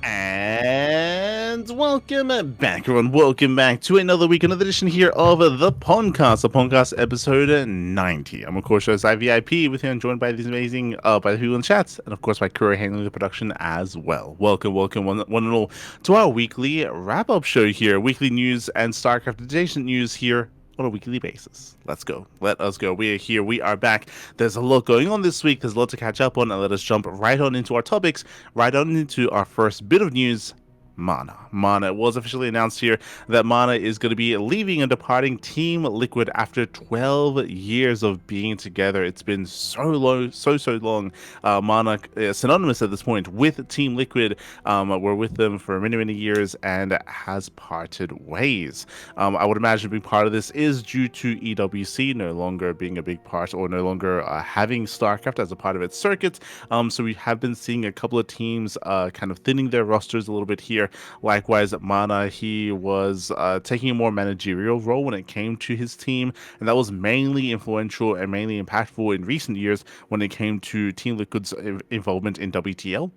And welcome back, everyone. Welcome back to another week, another edition here of the PondCast episode 90. I'm, of course, your VIP with you, and joined by these amazing, by the people in the chats, and of course, by Kura handling the production as well. Welcome, one and all, to our weekly wrap-up show here. Weekly news and StarCraft adjacent news here on a weekly basis. Let's go. Let us go. We are here. We are back. There's a lot going on this week. There's a lot to catch up on, and let us jump right on into our topics, right on into our first bit of news. MaNa. It was officially announced here that MaNa is going to be leaving and departing Team Liquid after 12 years of being together. It's been so long. MaNa, synonymous at this point with Team Liquid, were with them for many years and has parted ways. I would imagine a big part of this is due to EWC no longer being a big part, or no longer having StarCraft as a part of its circuit. So we have been seeing a couple of teams kind of thinning their rosters a little bit here. Likewise, MaNa, he was taking a more managerial role when it came to his team, and that was mainly influential and mainly impactful in recent years when it came to Team Liquid's involvement in WTL.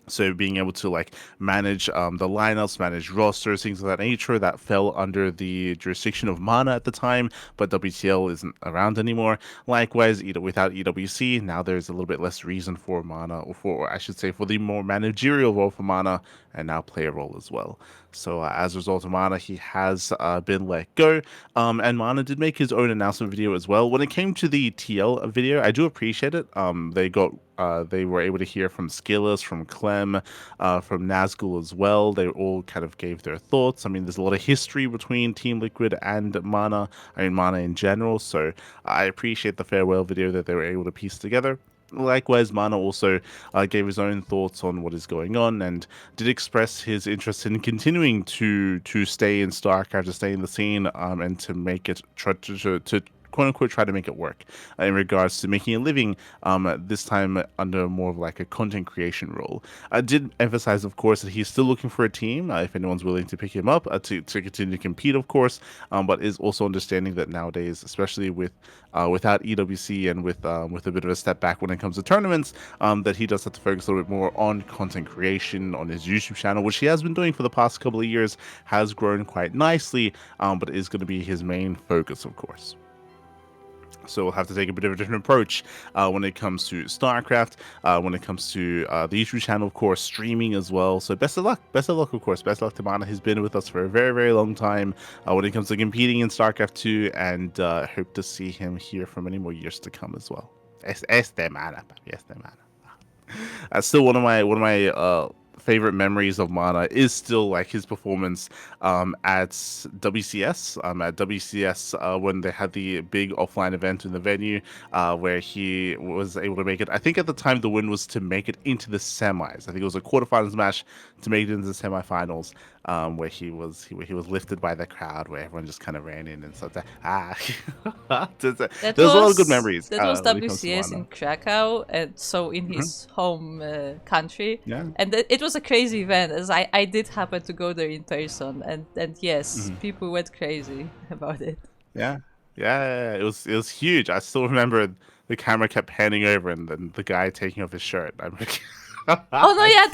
So being able to like manage the lineups, manage rosters, things of that nature, that fell under the jurisdiction of MaNa at the time, but WTL isn't around anymore. Likewise, without EWC, now there's a little bit less reason for MaNa, or I should say for the more managerial role for MaNa, and now player role as well. So as a result of MaNa, he has been let go. And MaNa did make his own announcement video as well. When it came to the TL video, I do appreciate it. They were able to hear from Skillers, from Clem, from Nazgul as well. They all kind of gave their thoughts. I mean, there's a lot of history between Team Liquid and MaNa, MaNa in general. So I appreciate the farewell video that they were able to piece together. Likewise, MaNa also gave his own thoughts on what is going on, and did express his interest in continuing to stay in StarCraft, to stay in the scene, and to make it to quote unquote try to make it work in regards to making a living, this time under more of like a content creation role. I did emphasize, of course, that he's still looking for a team, if anyone's willing to pick him up, to continue to compete, of course, but is also understanding that nowadays, especially with without EWC and with a bit of a step back when it comes to tournaments, that he does have to focus a little bit more on content creation on his YouTube channel, which he has been doing for the past couple of years, has grown quite nicely, but is going to be his main focus, of course. So we'll have to take a bit of a different approach when it comes to StarCraft, when it comes to the YouTube channel, of course, streaming as well. So best of luck, of course. Best of luck to MaNa. He's been with us for a very long time when it comes to competing in StarCraft 2, and hope to see him here for many more years to come as well. MaNa. Still one of my favorite memories of MaNa is still like his performance at WCS. When they had the big offline event in the venue, where he was able to make it. I think at the time the win was to make it into the semis. I think it was a quarterfinals match to make it into the semifinals, where he was lifted by the crowd, where everyone just kind of ran in and stuff. There's a lot of good memories. That was WCS in Krakow, and so in his home country. Yeah. And it was a crazy event, as I did happen to go there in person, and yes, people went crazy about it. Yeah, it was huge. I still remember the camera kept panning over, and then the guy taking off his shirt. I'm like, oh no, yeah,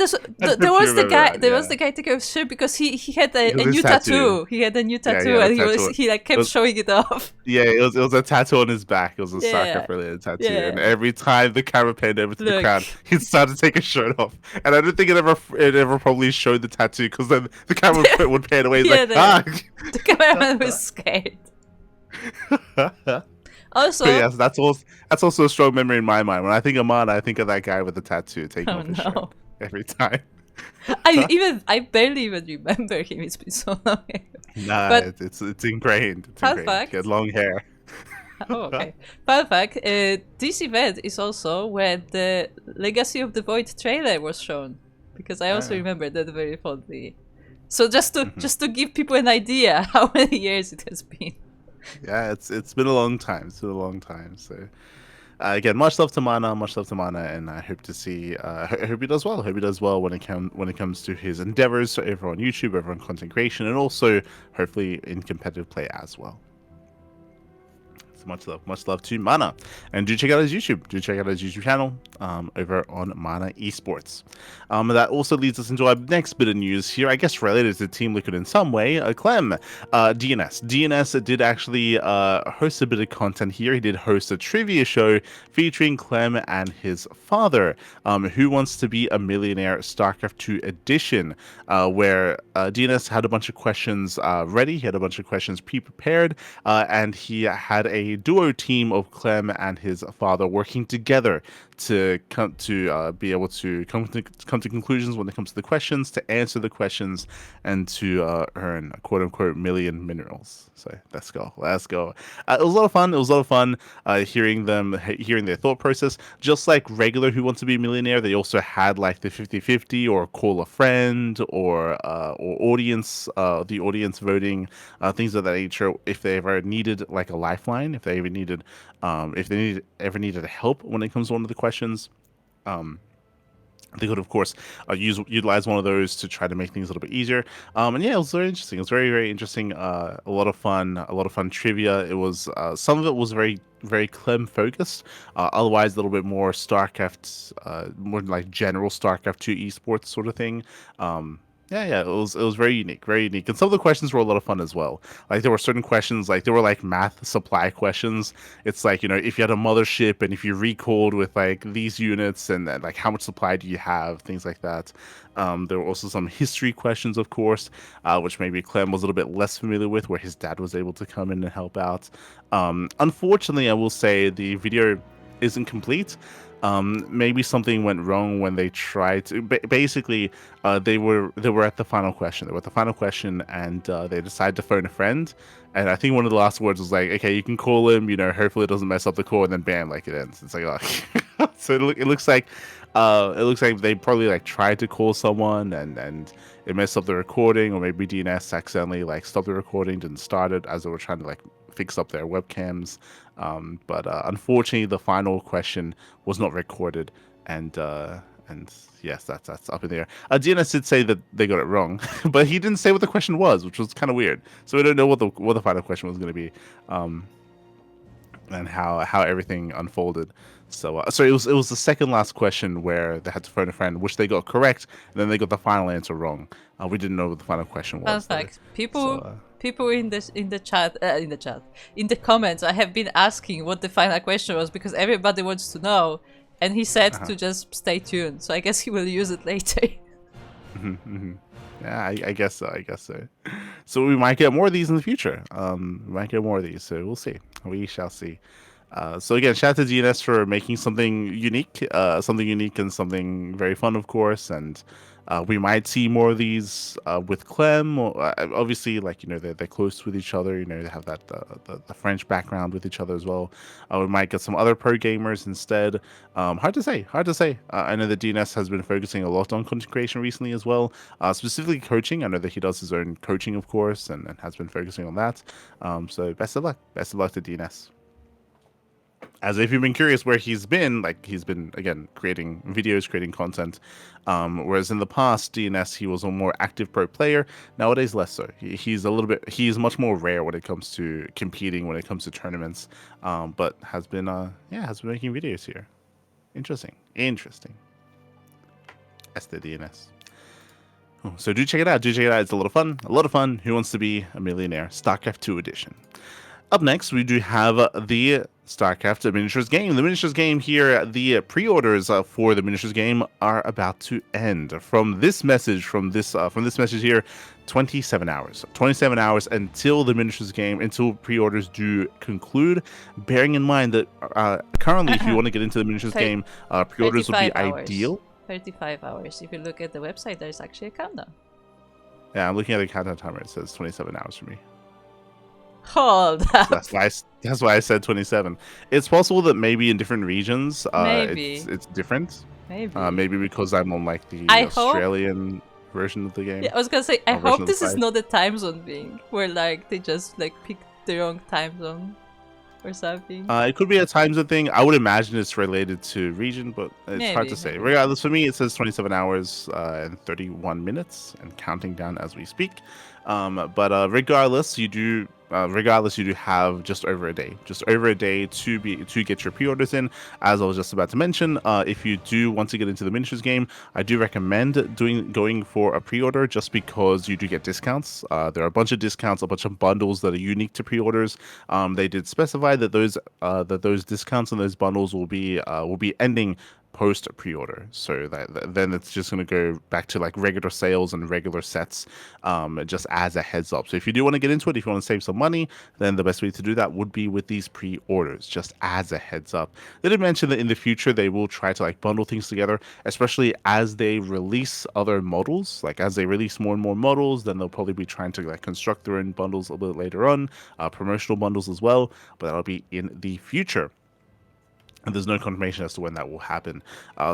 there was the guy. There was the guy taking off his shirt because he had a new tattoo. He had a new tattoo, and he like kept showing it off. Yeah, it was a tattoo on his back. It was a StarCraft related tattoo, and every time the camera panned over to the crowd, he'd start to take his shirt off. And I don't think it ever probably showed the tattoo, because then the camera would pan away. The cameraman was scared. Also, yes, that's also a strong memory in my mind. When I think of MaNa, I think of that guy with the tattoo taking off his shirt every time. I barely even remember him. It's been so long ago. Nah, but it's ingrained. Fun fact. He had long hair. Oh, okay. Fun fact: this event is also where the Legacy of the Void trailer was shown, because I also remember that very fondly. So just to give people an idea how many years it has been. Yeah, it's been a long time. So again, much love to MaNa, and I hope to see. I hope he does well. When it comes to his endeavors over on YouTube, over on content creation, and also hopefully in competitive play as well. much love to MaNa, and do check out his YouTube. Do check out his YouTube channel over on MaNa Esports. That also leads us into our next bit of news here, I guess related to Team Liquid in some way. Clem, DNS did actually host a bit of content here. He did host a trivia show featuring Clem and his father, Who Wants to Be a Millionaire StarCraft II edition, where DNS had a bunch of questions ready. He had a bunch of questions pre-prepared, and he had a duo team of Clem and his father working together to come to be able to come to conclusions when it comes to the questions, to answer the questions, and to earn quote unquote million minerals. So let's go. It was a lot of fun. Hearing their thought process. Just like regular Who Wants to Be a Millionaire, they also had like the 50-50 or call a friend or audience, the audience voting, things of that nature. If they ever needed like a lifeline, if they ever needed help when it comes to one of the questions, they could, of course, utilize one of those to try to make things a little bit easier. And yeah, it was very interesting. It was very, very interesting. A lot of fun trivia. It was some of it was very, very Clem focused. Otherwise, a little bit more StarCraft, more like general StarCraft 2 esports sort of thing. Yeah, it was very unique, and some of the questions were a lot of fun as well. Like there were certain questions, like there were like math supply questions. It's like, if you had a mothership and if you recalled with like these units and like how much supply do you have, things like that. There were also some history questions, of course, which maybe Clem was a little bit less familiar with, where his dad was able to come in and help out. Unfortunately, I will say the video isn't complete. Maybe something went wrong when they tried to. Basically, they were at the final question. They were at the final question, and they decided to phone a friend. And I think one of the last words was like, "Okay, you can call him. Hopefully it doesn't mess up the call." And then bam, like it ends. It's like, oh. So it looks like they probably like tried to call someone and it messed up the recording, or maybe DNS accidentally like stopped the recording, didn't start it as they were trying to like fix up their webcams. But unfortunately, the final question was not recorded, and yes, that's up in the air. DNS did say that they got it wrong, but he didn't say what the question was, which was kind of weird. So we don't know what the final question was going to be, and how everything unfolded. So it was the second last question where they had to phone a friend, which they got correct, and then they got the final answer wrong. We didn't know what the final question was. Fun fact: people in the comments, I have been asking what the final question was because everybody wants to know, and he said to just stay tuned. So I guess he will use it later. Yeah, I guess so. So we might get more of these in the future. So we'll see. We shall see. So again, shout out to DNS for making something unique and something very fun, of course. And we might see more of these with Clem. Obviously, like they're close with each other. They have that the French background with each other as well. We might get some other pro gamers instead. Hard to say. I know that DNS has been focusing a lot on content creation recently as well, specifically coaching. I know that he does his own coaching, of course, and has been focusing on that. So best of luck to DNS. As if you've been curious where he's been, again creating videos, creating content. Whereas in the past, DNS, he was a more active pro player. Nowadays, less so. He's much more rare when it comes to competing, when it comes to tournaments. But has been making videos here. Interesting. That's the DNS. So do check it out. It's a lot of fun. Who Wants to Be a Millionaire? StarCraft II edition. Up next, we do have the StarCraft miniatures game. The miniatures game here, the pre-orders for the miniatures game are about to end. From this message here, 27 hours. 27 hours until the miniatures game, until pre-orders do conclude. Bearing in mind that currently, if you want to get into the miniatures game, pre-orders would be ideal. 35 hours. If you look at the website, there's actually a countdown. Yeah, I'm looking at the countdown timer. It says 27 hours for me. Hold up. That's why I said 27. It's possible that maybe in different regions, maybe it's different. Maybe because I'm on like the Australian version of the game. Yeah, I was gonna say, I hope this is not the time zone thing where like they just like pick the wrong time zone or something. It could be a time zone thing. I would imagine it's related to region, but it's hard to say. Regardless, for me, it says 27 hours and 31 minutes and counting down as we speak. But regardless, you do regardless, you do have just over a day, to get your pre-orders in. As I was just about to mention, if you do want to get into the miniatures game, I do recommend going for a pre-order, just because you do get discounts. There are a bunch of discounts, a bunch of bundles that are unique to pre-orders. They did specify that those discounts and those bundles will be ending post pre-order, so then it's just going to go back to like regular sales and regular sets, just as a heads up. So if you do want to get into it, if you want to save some money, then the best way to do that would be with these pre-orders, just as a heads up. They did mention that in the future they will try to like bundle things together, especially as they release other models. Like as they release more and more models, then they'll probably be trying to like construct their own bundles a little bit later on, promotional bundles as well, but that'll be in the future. And there's no confirmation as to when that will happen.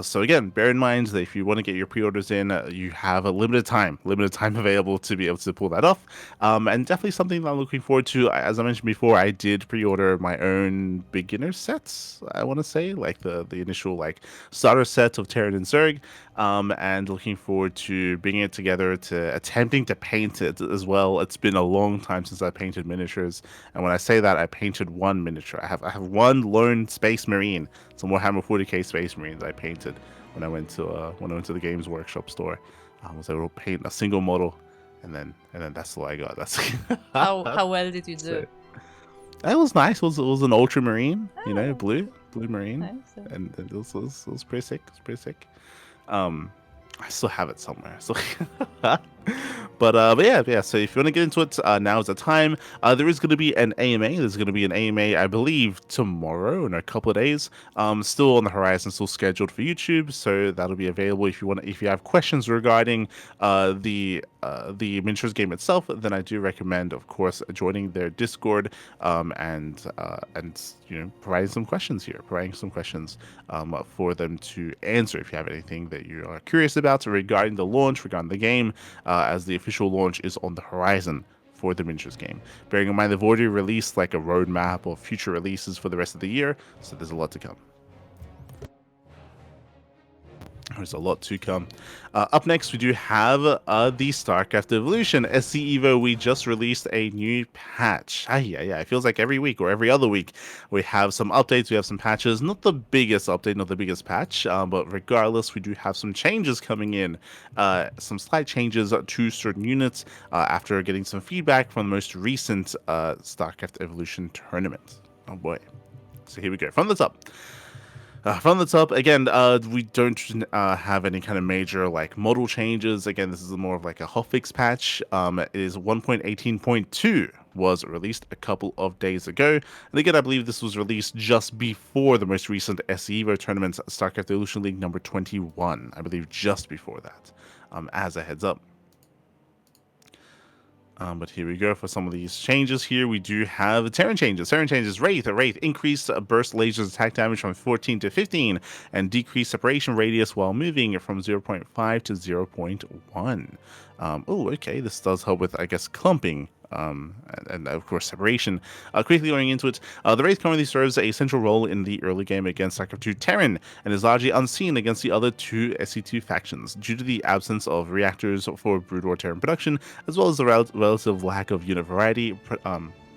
So again, bear in mind that if you want to get your pre-orders in, you have a limited time available to be able to pull that off. And definitely something that I'm looking forward to. As I mentioned before, I did pre-order my own beginner sets. I want to say like the initial like starter set of Terran and Zerg. And looking forward to bringing it together, to attempting to paint it as well. It's been a long time since I painted miniatures, and when I say that, I painted one miniature. I have one lone Space Marine, some Warhammer 40k Space Marines I painted when I went to the Games Workshop store. I was able to paint a single model, and then that's all I got. That's how well did you do? It was nice. It was an Ultramarine, blue Marine, Nice. and it was pretty sick. It was pretty sick. I still have it somewhere. So, but yeah. So if you want to get into it, now is the time. There is going to be an AMA. There's going to be an AMA, I believe, tomorrow in a couple of days. Still on the horizon, still scheduled for YouTube. So that'll be available if you have questions regarding the miniatures game itself. Then I do recommend, of course, joining their Discord, and providing some questions for them to answer if you have anything that you are curious about regarding the launch, regarding the game, as the official launch is on the horizon for the miniatures game. Bearing in mind they've already released like a roadmap of future releases for the rest of the year, so there's a lot to come. There's a lot to come. Up next, we do have the StarCraft Evolution SC Evo. We just released a new patch. Yeah. It feels like every week or every other week we have some updates. We have some patches. Not the biggest update, not the biggest patch, but regardless, we do have some changes coming in. Some slight changes to certain units after getting some feedback from the most recent StarCraft Evolution tournament. Oh boy. So here we go. From the top. Again, we don't have any kind of major like model changes. Again, this is more of like a hotfix patch. It is 1.18.2 was released a couple of days ago. And again, I believe this was released just before the most recent SC Evo tournament, StarCraft Evolution League number 21. I believe just before that, as a heads up. But here we go for some of these changes. Here we do have Terran changes. Wraith increased burst lasers attack damage from 14 to 15 and decreased separation radius while moving from 0.5 to 0.1. Okay, this does help with, I guess, clumping. And of course separation. Quickly going into it, the Wraith currently serves a central role in the early game against StarCraft II Terran and is largely unseen against the other two SC2 factions due to the absence of reactors for Brood War Terran production, as well as the relative lack of unit variety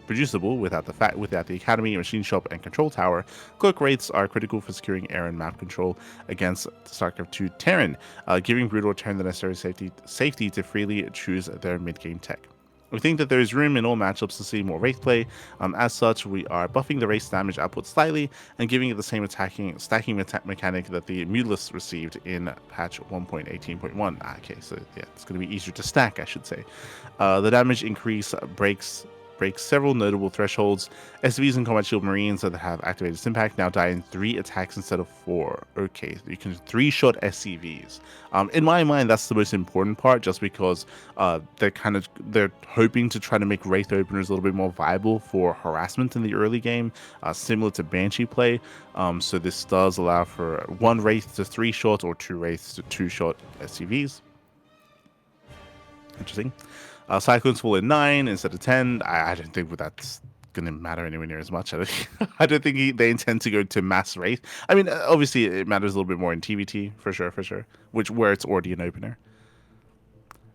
producible without the Academy, Machine Shop, and Control Tower. Cloak Wraiths are critical for securing air and map control against StarCraft II Terran, giving Brood War Terran the necessary safety to freely choose their mid-game tech. We think that there is room in all matchups to see more Wraith play. As such, we are buffing the Wraith's damage output slightly and giving it the same stacking mechanic that the Mutalisk received in patch 1.18.1. Okay, so yeah, it's going to be easier to stack, I should say. The damage increase breaks several notable thresholds. SCVs and Combat Shield Marines that have activated Impact now die in 3 attacks instead of 4. Okay, you can 3-shot SCVs. In my mind, that's the most important part, just because they're hoping to try to make Wraith openers a little bit more viable for harassment in the early game, similar to Banshee play. So this does allow for 1 Wraith to 3-shot or 2 Wraiths to 2-shot SCVs. Interesting. Cyclones fall in 9 instead of 10. I don't think that's going to matter anywhere near as much. I don't think they intend to go to mass Wraith. I mean, obviously it matters a little bit more in TVT, for sure, where it's already an opener.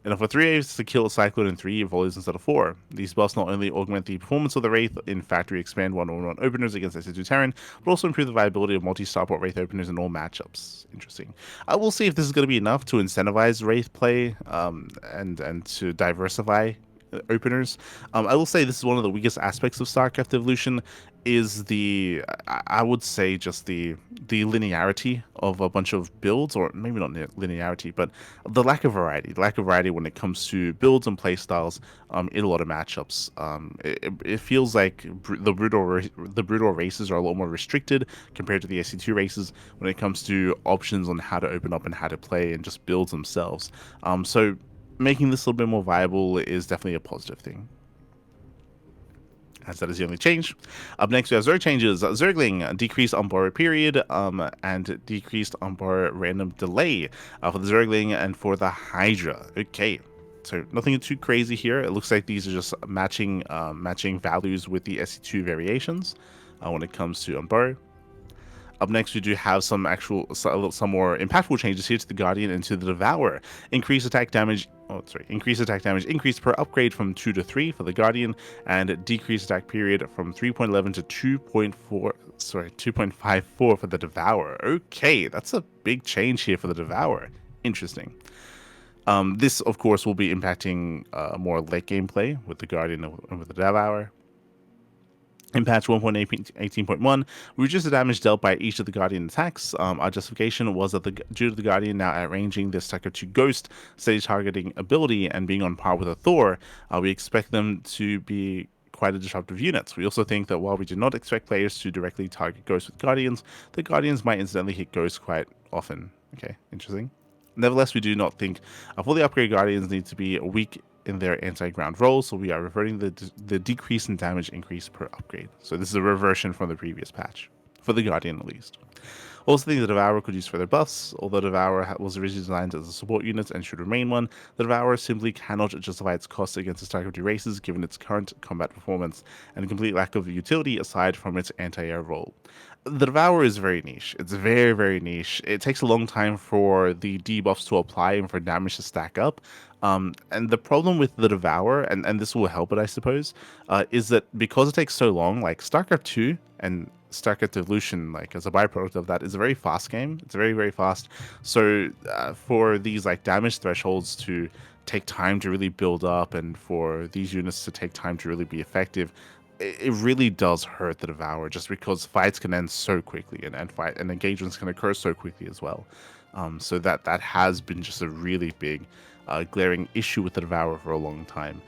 And for 3 waves to kill a Cyclone in 3 volleys instead of 4. These buffs not only augment the performance of the Wraith in factory expand 1-on-1 openers against SC2 Terran, but also improve the viability of multi-starport Wraith openers in all matchups. Interesting. I will see if this is going to be enough to incentivize Wraith play and to diversify openers. I will say this is one of the weakest aspects of StarCraft Evolution is I would say just the linearity of a bunch of builds, or maybe not linearity, but the lack of variety when it comes to builds and play styles in a lot of matchups. It feels like the brutal races are a lot more restricted compared to the SC2 races when it comes to options on how to open up and how to play and just builds themselves. So making this a little bit more viable is definitely a positive thing, as that is the only change. Up next, we have Zerg changes. Zergling, decreased on borrow period and decreased on borrow random delay for the Zergling and for the Hydra. Okay, so nothing too crazy here. It looks like these are just matching values with the SC2 variations when it comes to on borrow. Up next, we do have some more impactful changes here to the Guardian and to the Devourer. Increased attack damage increased per upgrade from 2 to 3 for the Guardian, and decreased attack period from 3.11 to 2.54 for the Devourer. Okay, that's a big change here for the Devourer. Interesting. This, of course, will be impacting more late game play with the Guardian and with the Devourer. In patch 1.18.1, we reduced the damage dealt by each of the Guardian attacks. Our justification was that due to the Guardian now outranging the StarCraft II Ghost steady targeting ability and being on par with a Thor, we expect them to be quite a disruptive unit. We also think that while we do not expect players to directly target Ghosts with Guardians, the Guardians might incidentally hit Ghosts quite often. Okay, interesting. Nevertheless, we do not think fully upgraded Guardians need to be weak in their anti-ground role, so we are reverting the decrease in damage increase per upgrade. So this is a reversion from the previous patch, for the Guardian at least. Also think the Devourer could use further buffs. Although Devourer was originally designed as a support unit and should remain one, the Devourer simply cannot justify its cost against the StarCraft II races given its current combat performance and complete lack of utility aside from its anti-air role. The Devourer is very niche. It's very, very niche. It takes a long time for the debuffs to apply and for damage to stack up. And the problem with the Devourer, and this will help it, I suppose, is that because it takes so long, like StarCraft II and StarCraft Evolution, like as a byproduct of that, is a very fast game. It's very, very fast. So for these like damage thresholds to take time to really build up and for these units to take time to really be effective, it really does hurt the Devourer just because fights can end so quickly and engagements can occur so quickly as well. So that has been just a really big glaring issue with the Devourer for a long time.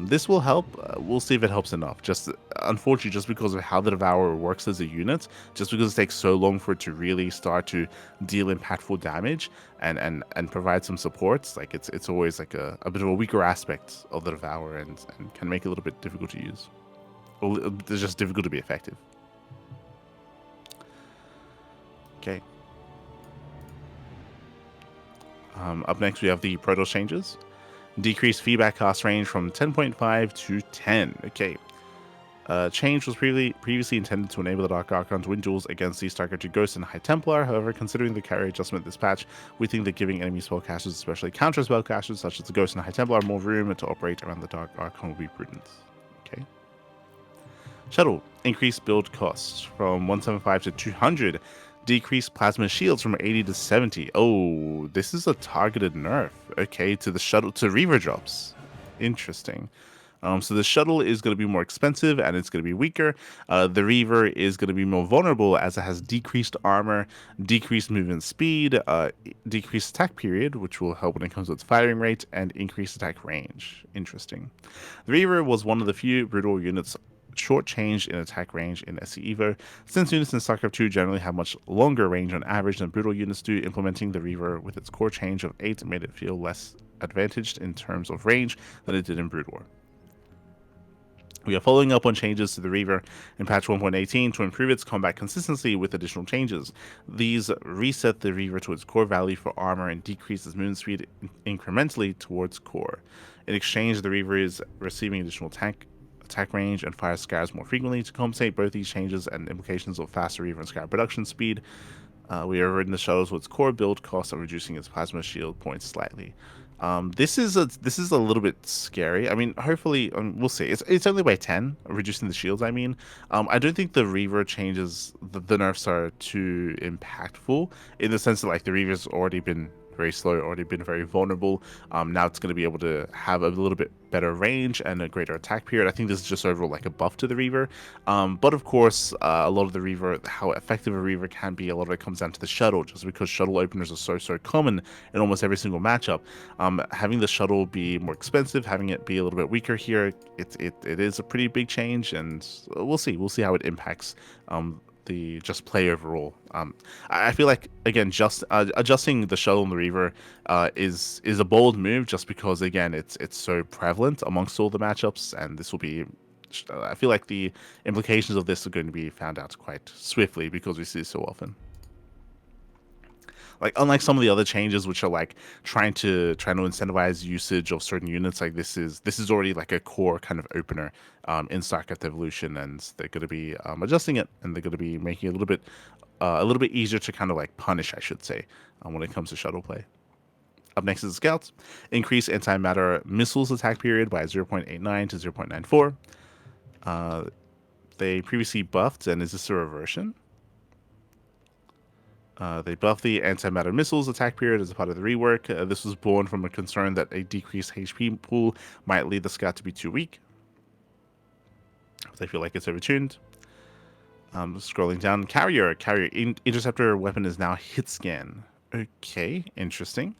This will help. We'll see if it helps enough. Just unfortunately, just because of how the Devourer works as a unit, just because it takes so long for it to really start to deal impactful damage and provide some supports, like it's always like a bit of a weaker aspect of the Devourer and can make it a little bit difficult to use. It's just difficult to be effective. Okay. Up next, we have the Protoss changes. Decreased feedback cast range from 10.5 to 10. Okay. Change was previously intended to enable the Dark Archon to win duels against the StarCraft II Ghost and High Templar. However, considering the carry adjustment this patch, we think that giving enemy spellcasters, especially counter spellcasters such as the Ghost and High Templar, more room to operate around the Dark Archon will be prudent. Okay. Shuttle. Increased build costs from 175 to 200. Decreased plasma shields from 80 to 70. Oh, this is a targeted nerf. Okay, to the shuttle, to Reaver drops. Interesting. So the shuttle is going to be more expensive and it's going to be weaker. The Reaver is going to be more vulnerable as it has decreased armor, decreased movement speed, decreased attack period, which will help when it comes to its firing rate, and increased attack range. Interesting. The Reaver was one of the few brutal units short-changed in attack range in SC Evo, since units in StarCraft II generally have much longer range on average than brutal units do. Implementing the Reaver with its core change of 8 made it feel less advantaged in terms of range than it did in Brood War. We are following up on changes to the Reaver in patch 1.18 to improve its combat consistency with additional changes. These reset the Reaver to its core value for armor and decrease its movement speed incrementally towards core. In exchange, the Reaver is receiving additional attack range and fire scars more frequently. To compensate both these changes and implications of faster Reaver and Scar production speed, we have ridden the shuttles with its core build cost and reducing its plasma shield points slightly. This is a little bit scary. I mean, hopefully, we'll see. It's only by 10, reducing the shields. I mean, I don't think the Reaver changes, the nerfs are too impactful in the sense that like the Reaver's already been very slow, already been very vulnerable. Now it's going to be able to have a little bit better range and a greater attack period. I think this is just overall like a buff to the Reaver. But of course, a lot of the Reaver, how effective a Reaver can be, a lot of it comes down to the shuttle, just because shuttle openers are so common in almost every single matchup. Having the shuttle be more expensive, having it be a little bit weaker here, it is a pretty big change, and we'll see how it impacts the just play overall. I feel like again, just adjusting the shuttle and the Reaver is a bold move, just because again it's so prevalent amongst all the matchups, and this will be. I feel like the implications of this are going to be found out quite swiftly because we see it so often. Like unlike some of the other changes which are like trying to incentivize usage of certain units, like this is already like a core kind of opener in StarCraft Evolution, and they're going to be adjusting it, and they're going to be making it a little bit easier to kind of like punish, I should say, when it comes to shuttle play. Up next is the Scouts. Increase antimatter missiles attack period by 0.89 to 0.94. They previously buffed, and is this a reversion? They buffed the antimatter missiles attack period as a part of the rework. This was born from a concern that a decreased HP pool might lead the Scout to be too weak. They feel like it's overtuned. Scrolling down, Carrier interceptor weapon is now hit scan. Okay, interesting.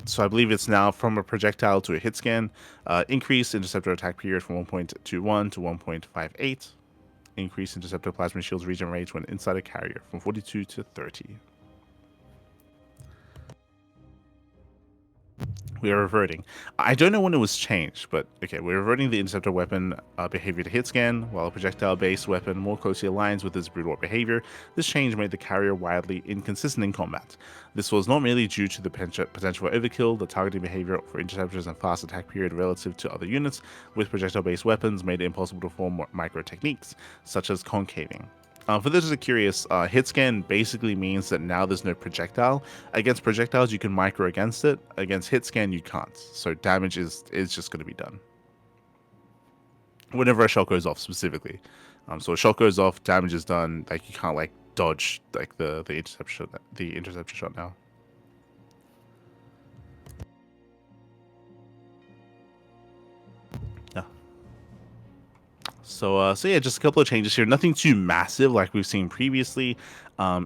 So I believe it's now from a projectile to a hit scan. Increased interceptor attack period from 1.21 to 1.58. Increase interceptor plasma shield's regen range when inside a carrier from 42 to 30. We are reverting. I don't know when it was changed, but okay, we're reverting the interceptor weapon behavior to hit scan, while a projectile-based weapon more closely aligns with its brood war behavior. This change made the carrier wildly inconsistent in combat. This was not merely due to the potential for overkill, the targeting behavior for interceptors and fast attack period relative to other units with projectile-based weapons made it impossible to form micro techniques, such as concaving. For those who are curious, hit scan basically means that now there's no projectile. Against projectiles, you can micro against it. Against hit scan, you can't. So damage is just going to be done whenever a shot goes off, specifically. So a shot goes off, damage is done. Like you can't like dodge like the interception shot now. So yeah, just a couple of changes here. Nothing too massive like we've seen previously.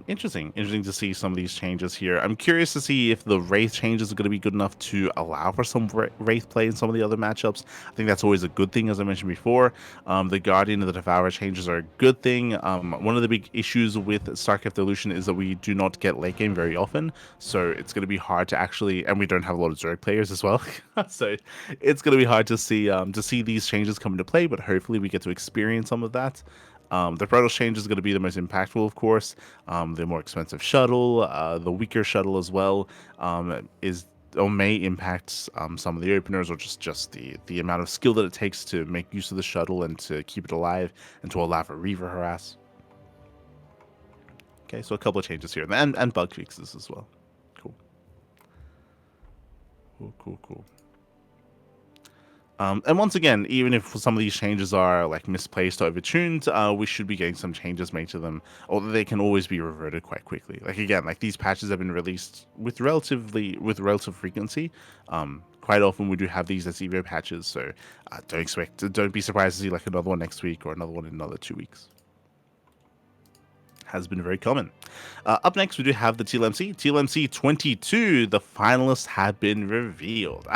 Interesting to see some of these changes here. I'm curious to see if the Wraith changes are going to be good enough to allow for some Wraith play in some of the other matchups. I think that's always a good thing, as I mentioned before. The Guardian and the Devourer changes are a good thing. One of the big issues with StarCraft Evolution is that we do not get late game very often, so it's going to be hard to actually, and we don't have a lot of Zerg players as well, so it's going to be hard to see these changes come into play, but hopefully we get to experience some of that. The Protoss change is going to be the most impactful, of course. The more expensive shuttle, the weaker shuttle as well, may impact some of the openers, or just the amount of skill that it takes to make use of the shuttle and to keep it alive and to allow for Reaver harass. Okay, so a couple of changes here, and bug fixes as well. Cool. And once again, even if some of these changes are like misplaced or overtuned, we should be getting some changes made to them, although they can always be reverted quite quickly. Like again, like these patches have been released with relative frequency. Quite often we do have these as Evo patches, so don't be surprised to see like another one next week or another one in another 2 weeks. Has been very common. Up next, we do have the TLMC. TLMC 22, the finalists have been revealed.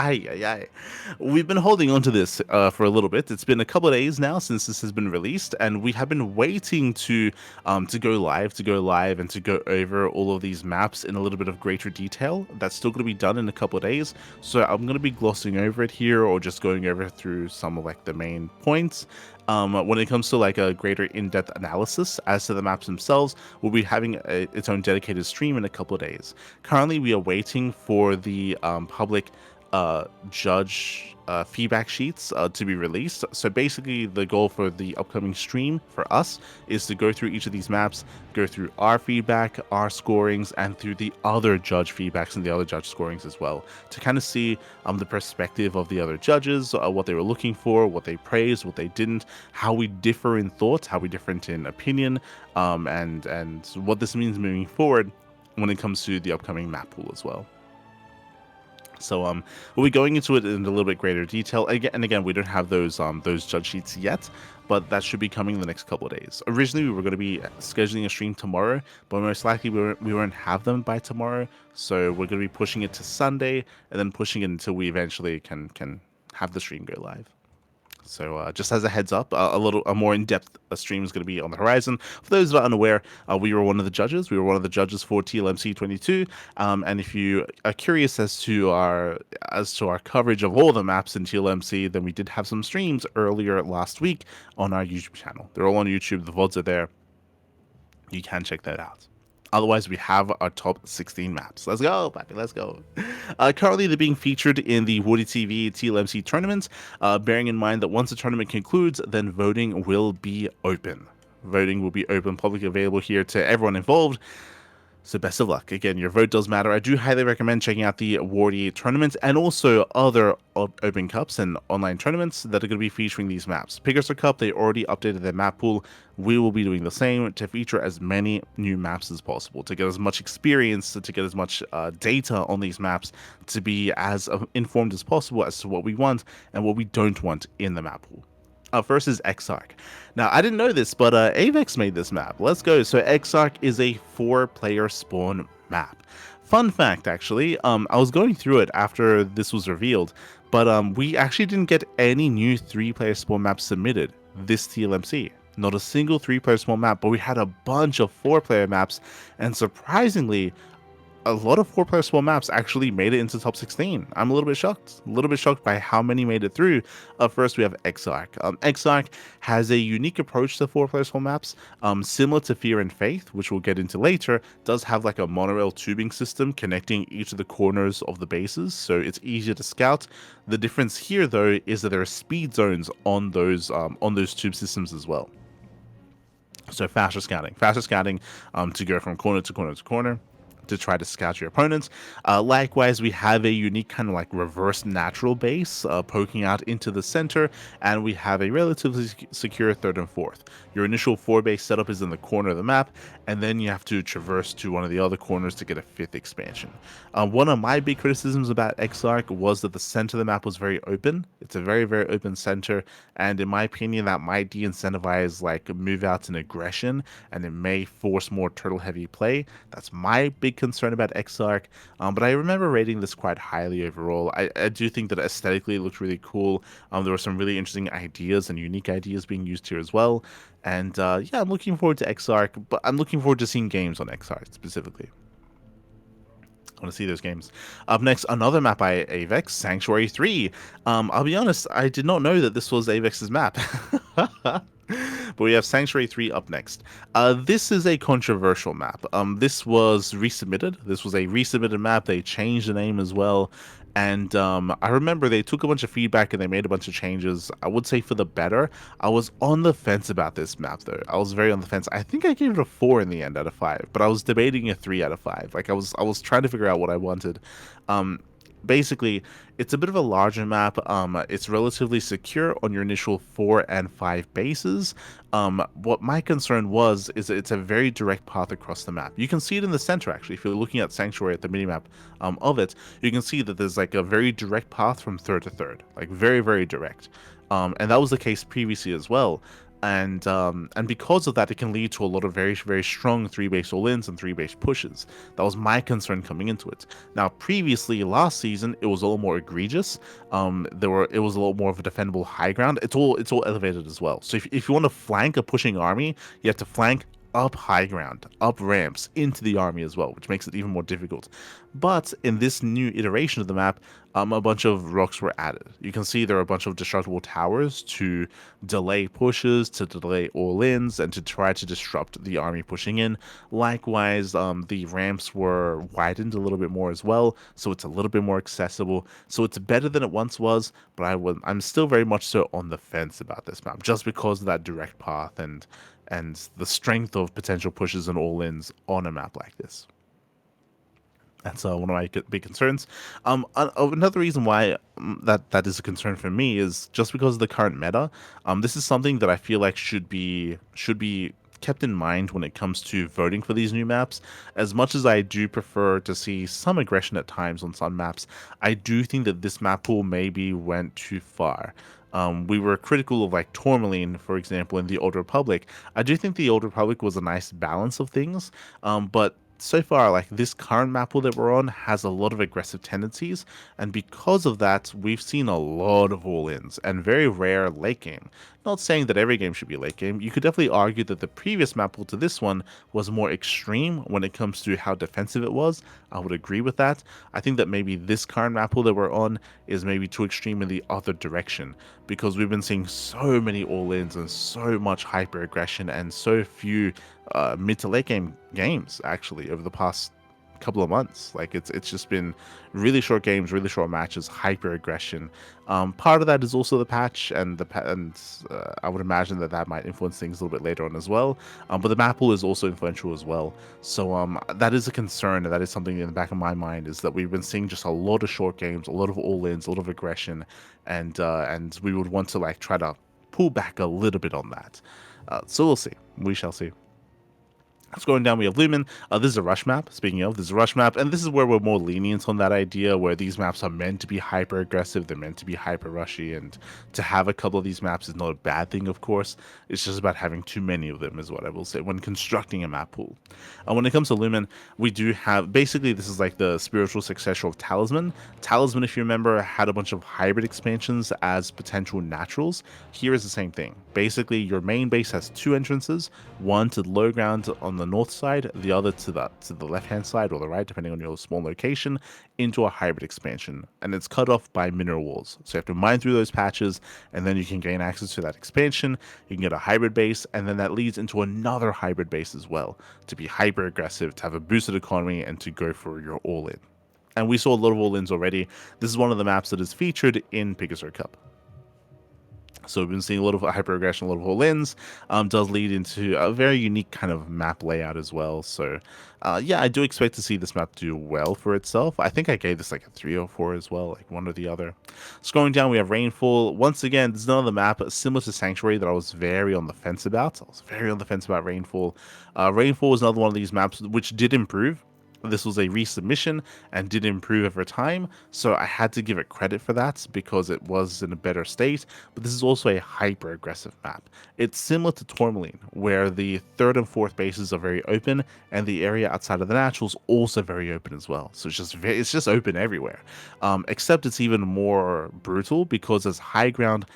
We've been holding on to this for a little bit. It's been a couple of days now since this has been released, and we have been waiting to go live, and to go over all of these maps in a little bit of greater detail. That's still going to be done in a couple of days, so I'm going to be glossing over it here, or just going over through some of like the main points. When it comes to like a greater in-depth analysis as to the maps themselves, we'll be having its own dedicated stream in a couple of days. Currently, we are waiting for the public judge feedback sheets to be released. So basically the goal for the upcoming stream for us is to go through each of these maps, go through our feedback, our scorings, and through the other judge feedbacks and the other judge scorings as well, to kind of see the perspective of the other judges, what they were looking for, what they praised, what they didn't, how we differ in thoughts, how we differ in opinion, and what this means moving forward when it comes to the upcoming map pool as well. So we'll be going into it in a little bit greater detail. Again, we don't have those judge sheets yet, but that should be coming in the next couple of days. Originally, we were going to be scheduling a stream tomorrow, but most likely we won't have them by tomorrow. So we're going to be pushing it to Sunday, and then pushing it until we eventually can have the stream go live. So just as a heads up, a more in-depth stream is going to be on the horizon. For those that are unaware, we were one of the judges. We were one of the judges for TLMC 22. And if you are curious as to our coverage of all the maps in TLMC, then we did have some streams earlier last week on our YouTube channel. They're all on YouTube. The VODs are there. You can check that out. Otherwise, we have our top 16 maps. Let's go, Pappy, let's go. Currently, they're being featured in the WardiTV TLMC tournament, bearing in mind that once the tournament concludes, then voting will be open. Voting will be open, publicly available here to everyone involved. So best of luck. Again, your vote does matter. I do highly recommend checking out the Wardi tournament and also other open cups and online tournaments that are going to be featuring these maps. Picasso Cup, they already updated their map pool. We will be doing the same to feature as many new maps as possible, to get as much experience, to get as much data on these maps, to be as informed as possible as to what we want and what we don't want in the map pool. First is Exarch. Now, I didn't know this, but Avex made this map. Let's go. So Exarch is a 4-player spawn map. Fun fact, actually, I was going through it after this was revealed, but we actually didn't get any new 3-player spawn maps submitted this TLMC. Not a single 3-player spawn map, but we had a bunch of 4-player maps, and surprisingly, a lot of 4-player spawn maps actually made it into top 16. I'm a little bit shocked by how many made it through. First, we have Exarch. Exarch has a unique approach to 4-player spawn maps, similar to Fear and Faith, which we'll get into later. Does have like a monorail tubing system connecting each of the corners of the bases, so it's easier to scout. The difference here, though, is that there are speed zones on those tube systems as well. So faster scouting to go from corner to corner to corner, to try to scout your opponents. Likewise, we have a unique kind of like reverse natural base poking out into the center, and we have a relatively secure 3rd and 4th. Your initial 4-base setup is in the corner of the map, and then you have to traverse to one of the other corners to get a 5th expansion. One of my big criticisms about Exarch was that the center of the map was very open. It's a very, very open center, and in my opinion, that might de-incentivize like move outs and aggression, and it may force more turtle-heavy play. That's my big concern about Exarch, but I remember rating this quite highly overall. I do think that aesthetically it looked really cool. There were some really interesting ideas and unique ideas being used here as well. And yeah, I'm looking forward to Exarch, but I'm looking forward to seeing games on Exarch specifically. I want to see those games. Up next, another map by Avex, Sanctuary 3. I'll be honest, I did not know that this was Avex's map. But we have Sanctuary 3 up next. This is a controversial map. This was resubmitted. This was a resubmitted map. They changed the name as well. And I remember they took a bunch of feedback and they made a bunch of changes. I would say for the better. I was on the fence about this map, though. I was very on the fence. I think I gave it a 4 in the end out of 5. But I was debating a 3 out of 5. Like I was trying to figure out what I wanted. Basically, it's a bit of a larger map. It's relatively secure on your initial 4 and 5 bases. What my concern was is that it's a very direct path across the map. You can see it in the center, actually. If you're looking at Sanctuary at the minimap of it, you can see that there's like a very direct path from 3rd to 3rd. Like very, very direct. And that was the case previously as well. And because of that, it can lead to a lot of very, very strong 3-base all-ins and 3-base pushes. That was my concern coming into it. Now, previously, last season, it was a little more egregious. It was a lot more of a defendable high ground. It's all elevated as well. So if you want to flank a pushing army, you have to flank up high ground, up ramps into the army as well, which makes it even more difficult. But in this new iteration of the map, a bunch of rocks were added. You can see there are a bunch of destructible towers to delay pushes, to delay all-ins, and to try to disrupt the army pushing in. Likewise, the ramps were widened a little bit more as well, so it's a little bit more accessible. So it's better than it once was, but I'm still very much so on the fence about this map, just because of that direct path and the strength of potential pushes and all-ins on a map like this. That's one of my big concerns. Another reason why that is a concern for me is just because of the current meta. This is something that I feel like should be kept in mind when it comes to voting for these new maps. As much as I do prefer to see some aggression at times on some maps, I do think that this map pool maybe went too far. We were critical of like Tourmaline, for example, in the Old Republic. I do think the Old Republic was a nice balance of things, but so far, like this current map pool that we're on has a lot of aggressive tendencies, and because of that, we've seen a lot of all-ins and very rare late game. Not saying that every game should be late game. You could definitely argue that the previous map pool to this one was more extreme when it comes to how defensive it was. I would agree with that. I think that maybe this current map pool that we're on is maybe too extreme in the other direction, because we've been seeing so many all-ins and so much hyper aggression and so few mid to late game games actually over the past couple of months. Like it's just been really short games, really short matches, hyper aggression. Part of that is also the patch, and I would imagine that might influence things a little bit later on as well. But the map pool is also influential as well. So that is a concern, and that is something in the back of my mind, is that we've been seeing just a lot of short games, a lot of all-ins, a lot of aggression, and we would want to like try to pull back a little bit on that. So we'll see. We shall see. Scrolling down, we have Lumen. This is a rush map. Speaking of, this is a rush map, and this is where we're more lenient on that idea, where these maps are meant to be hyper aggressive, they're meant to be hyper rushy, and to have a couple of these maps is not a bad thing, of course. It's just about having too many of them, is what I will say, when constructing a map pool. When it comes to Lumen, we do have, basically, this is like the spiritual successor of Talisman. Talisman, if you remember, had a bunch of hybrid expansions as potential naturals. Here is the same thing. Basically, your main base has two entrances, one to the low ground on the north side, the other to the left hand side or the right, depending on your small location, into a hybrid expansion, and it's cut off by mineral walls. So you have to mine through those patches, and then you can gain access to that expansion. You can get a hybrid base, and then that leads into another hybrid base as well, to be hyper aggressive, to have a boosted economy, and to go for your all-in. And we saw a lot of all-ins already. This is one of the maps that is featured in Pegasus Cup. So we've been seeing a lot of hyper aggression, a lot of all-ins. Does lead into a very unique kind of map layout as well. So yeah, I do expect to see this map do well for itself. I think I gave this like a 3 or 4 as well, like one or the other. Scrolling down, we have Rainfall. Once again, this is another map similar to Sanctuary that I was very on the fence about. I was very on the fence about Rainfall. Rainfall was another one of these maps which did improve. This was a resubmission and did improve over time, so I had to give it credit for that because it was in a better state. But this is also a hyper aggressive map. It's similar to Tourmaline, where the third and fourth bases are very open, and the area outside of the naturals also very open as well. So it's just open everywhere. Except it's even more brutal because there's high ground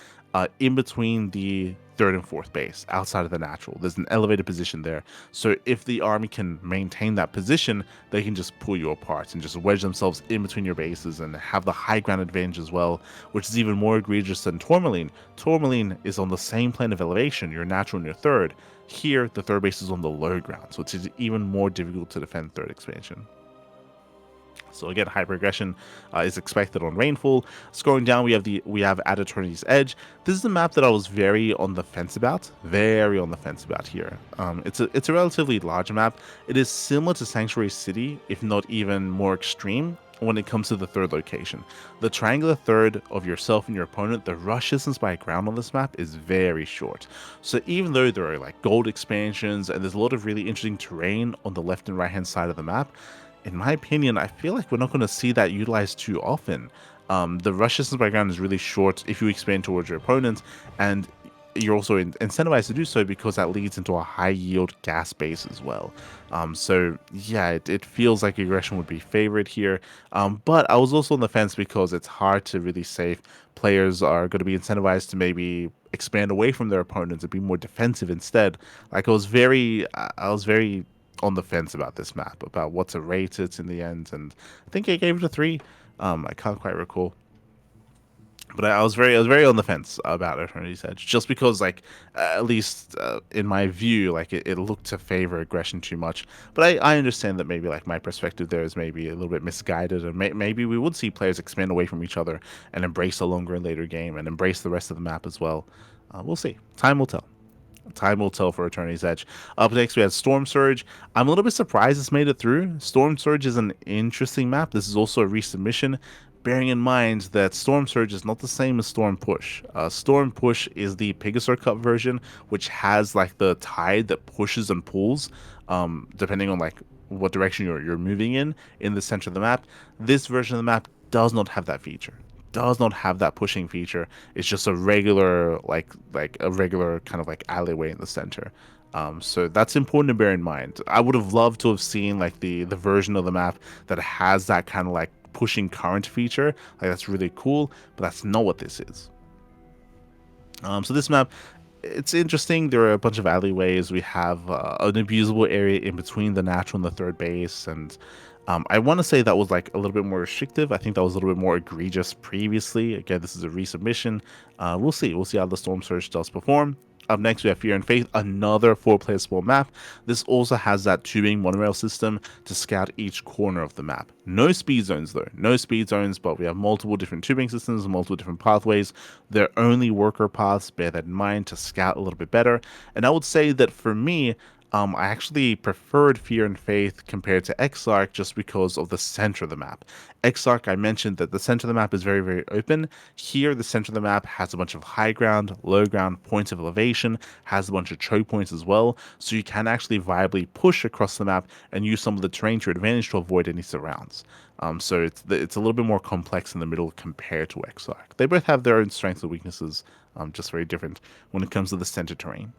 in between the third and fourth base outside of the natural. There's an elevated position there, so if the army can maintain that position, they can just pull you apart and just wedge themselves in between your bases and have the high ground advantage as well, which is even more egregious than Tourmaline. Tourmaline is on the same plane of elevation, your natural and your third. Here the third base is on the low ground, so it's even more difficult to defend third expansion. So again, hyper aggression is expected on Rainfall. Scrolling down, we have At Eternity's Edge. This is a map that I was very on the fence about. Very on the fence about here. It's a relatively large map. It is similar to Sanctuary City, if not even more extreme when it comes to the third location. The triangular third of yourself and your opponent, the rush distance by ground on this map is very short. So even though there are like gold expansions and there's a lot of really interesting terrain on the left and right hand side of the map, in my opinion, I feel like we're not going to see that utilized too often. The rush distance by ground is really short if you expand towards your opponent, and you're also incentivized to do so because that leads into a high yield gas base as well. So yeah, it feels like aggression would be favored here, but I was also on the fence because it's hard to really say if players are going to be incentivized to maybe expand away from their opponents and be more defensive instead. Like I was very on the fence about this map, about what to rate it in the end, and I think I gave it a 3. I can't quite recall. But I was very on the fence about Eternity's Edge, just because, like, at least in my view, like, it looked to favor aggression too much. But I understand that maybe, like, my perspective there is maybe a little bit misguided, and maybe we would see players expand away from each other and embrace a longer and later game and embrace the rest of the map as well. We'll see. Time will tell. Time will tell for Eternity's Edge. Up next, we have Storm Surge. I'm a little bit surprised it's made it through. Storm Surge is an interesting map. This is also a resubmission, bearing in mind that Storm Surge is not the same as Storm Push. Storm Push is the Pegasus Cup version, which has like the tide that pushes and pulls, depending on like what direction you're moving in the center of the map. This version of the map does not have that feature. Does not have that pushing feature. It's just a regular like a regular kind of like alleyway in the center. So that's important to bear in mind. I would have loved to have seen like the version of the map that has that kind of like pushing current feature. Like that's really cool, but that's not what this is. So this map, it's interesting. There are a bunch of alleyways. We have an abusable area in between the natural and the third base, and I want to say that was like a little bit more restrictive. I think that was a little bit more egregious previously. Again, this is a resubmission. We'll see. We'll see how the Storm Surge does perform. Up next, we have Fear and Faith, another 4-player small map. This also has that tubing monorail system to scout each corner of the map. No speed zones, though. No speed zones, but we have multiple different tubing systems, multiple different pathways. They're only worker paths, bear that in mind, to scout a little bit better. And I would say that for me, I actually preferred Fear and Faith compared to Exarch just because of the center of the map. Exarch, I mentioned that the center of the map is very, very open. Here, the center of the map has a bunch of high ground, low ground, points of elevation, has a bunch of choke points as well, so you can actually viably push across the map and use some of the terrain to your advantage to avoid any surrounds. So it's a little bit more complex in the middle compared to Exarch. They both have their own strengths and weaknesses, just very different when it comes to the center terrain.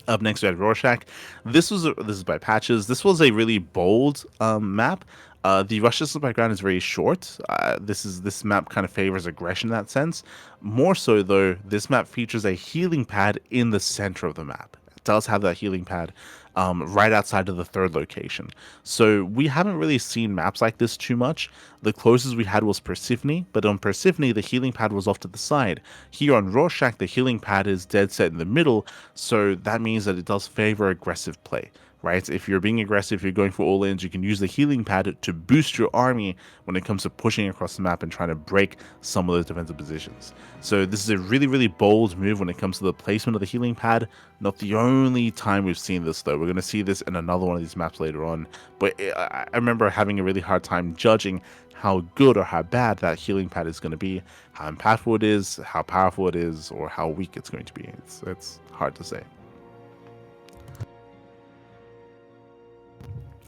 Up next, we had Rorschach. This is by Patches. This was a really bold map. The rush distance by ground is very short. This map kind of favors aggression in that sense. More so, though, this map features a healing pad in the center of the map. It does have that healing pad right outside of the third location. So we haven't really seen maps like this too much. The closest we had was Persephone, but on Persephone, the healing pad was off to the side. Here on Rorschach, the healing pad is dead set in the middle, so that means that it does favor aggressive play. Right? If you're being aggressive, you're going for all-ins, you can use the healing pad to boost your army when it comes to pushing across the map and trying to break some of those defensive positions. So this is a really, really bold move when it comes to the placement of the healing pad. Not the only time we've seen this, though. We're going to see this in another one of these maps later on. But I remember having a really hard time judging how good or how bad that healing pad is going to be, how impactful it is, how powerful it is, or how weak it's going to be. It's hard to say.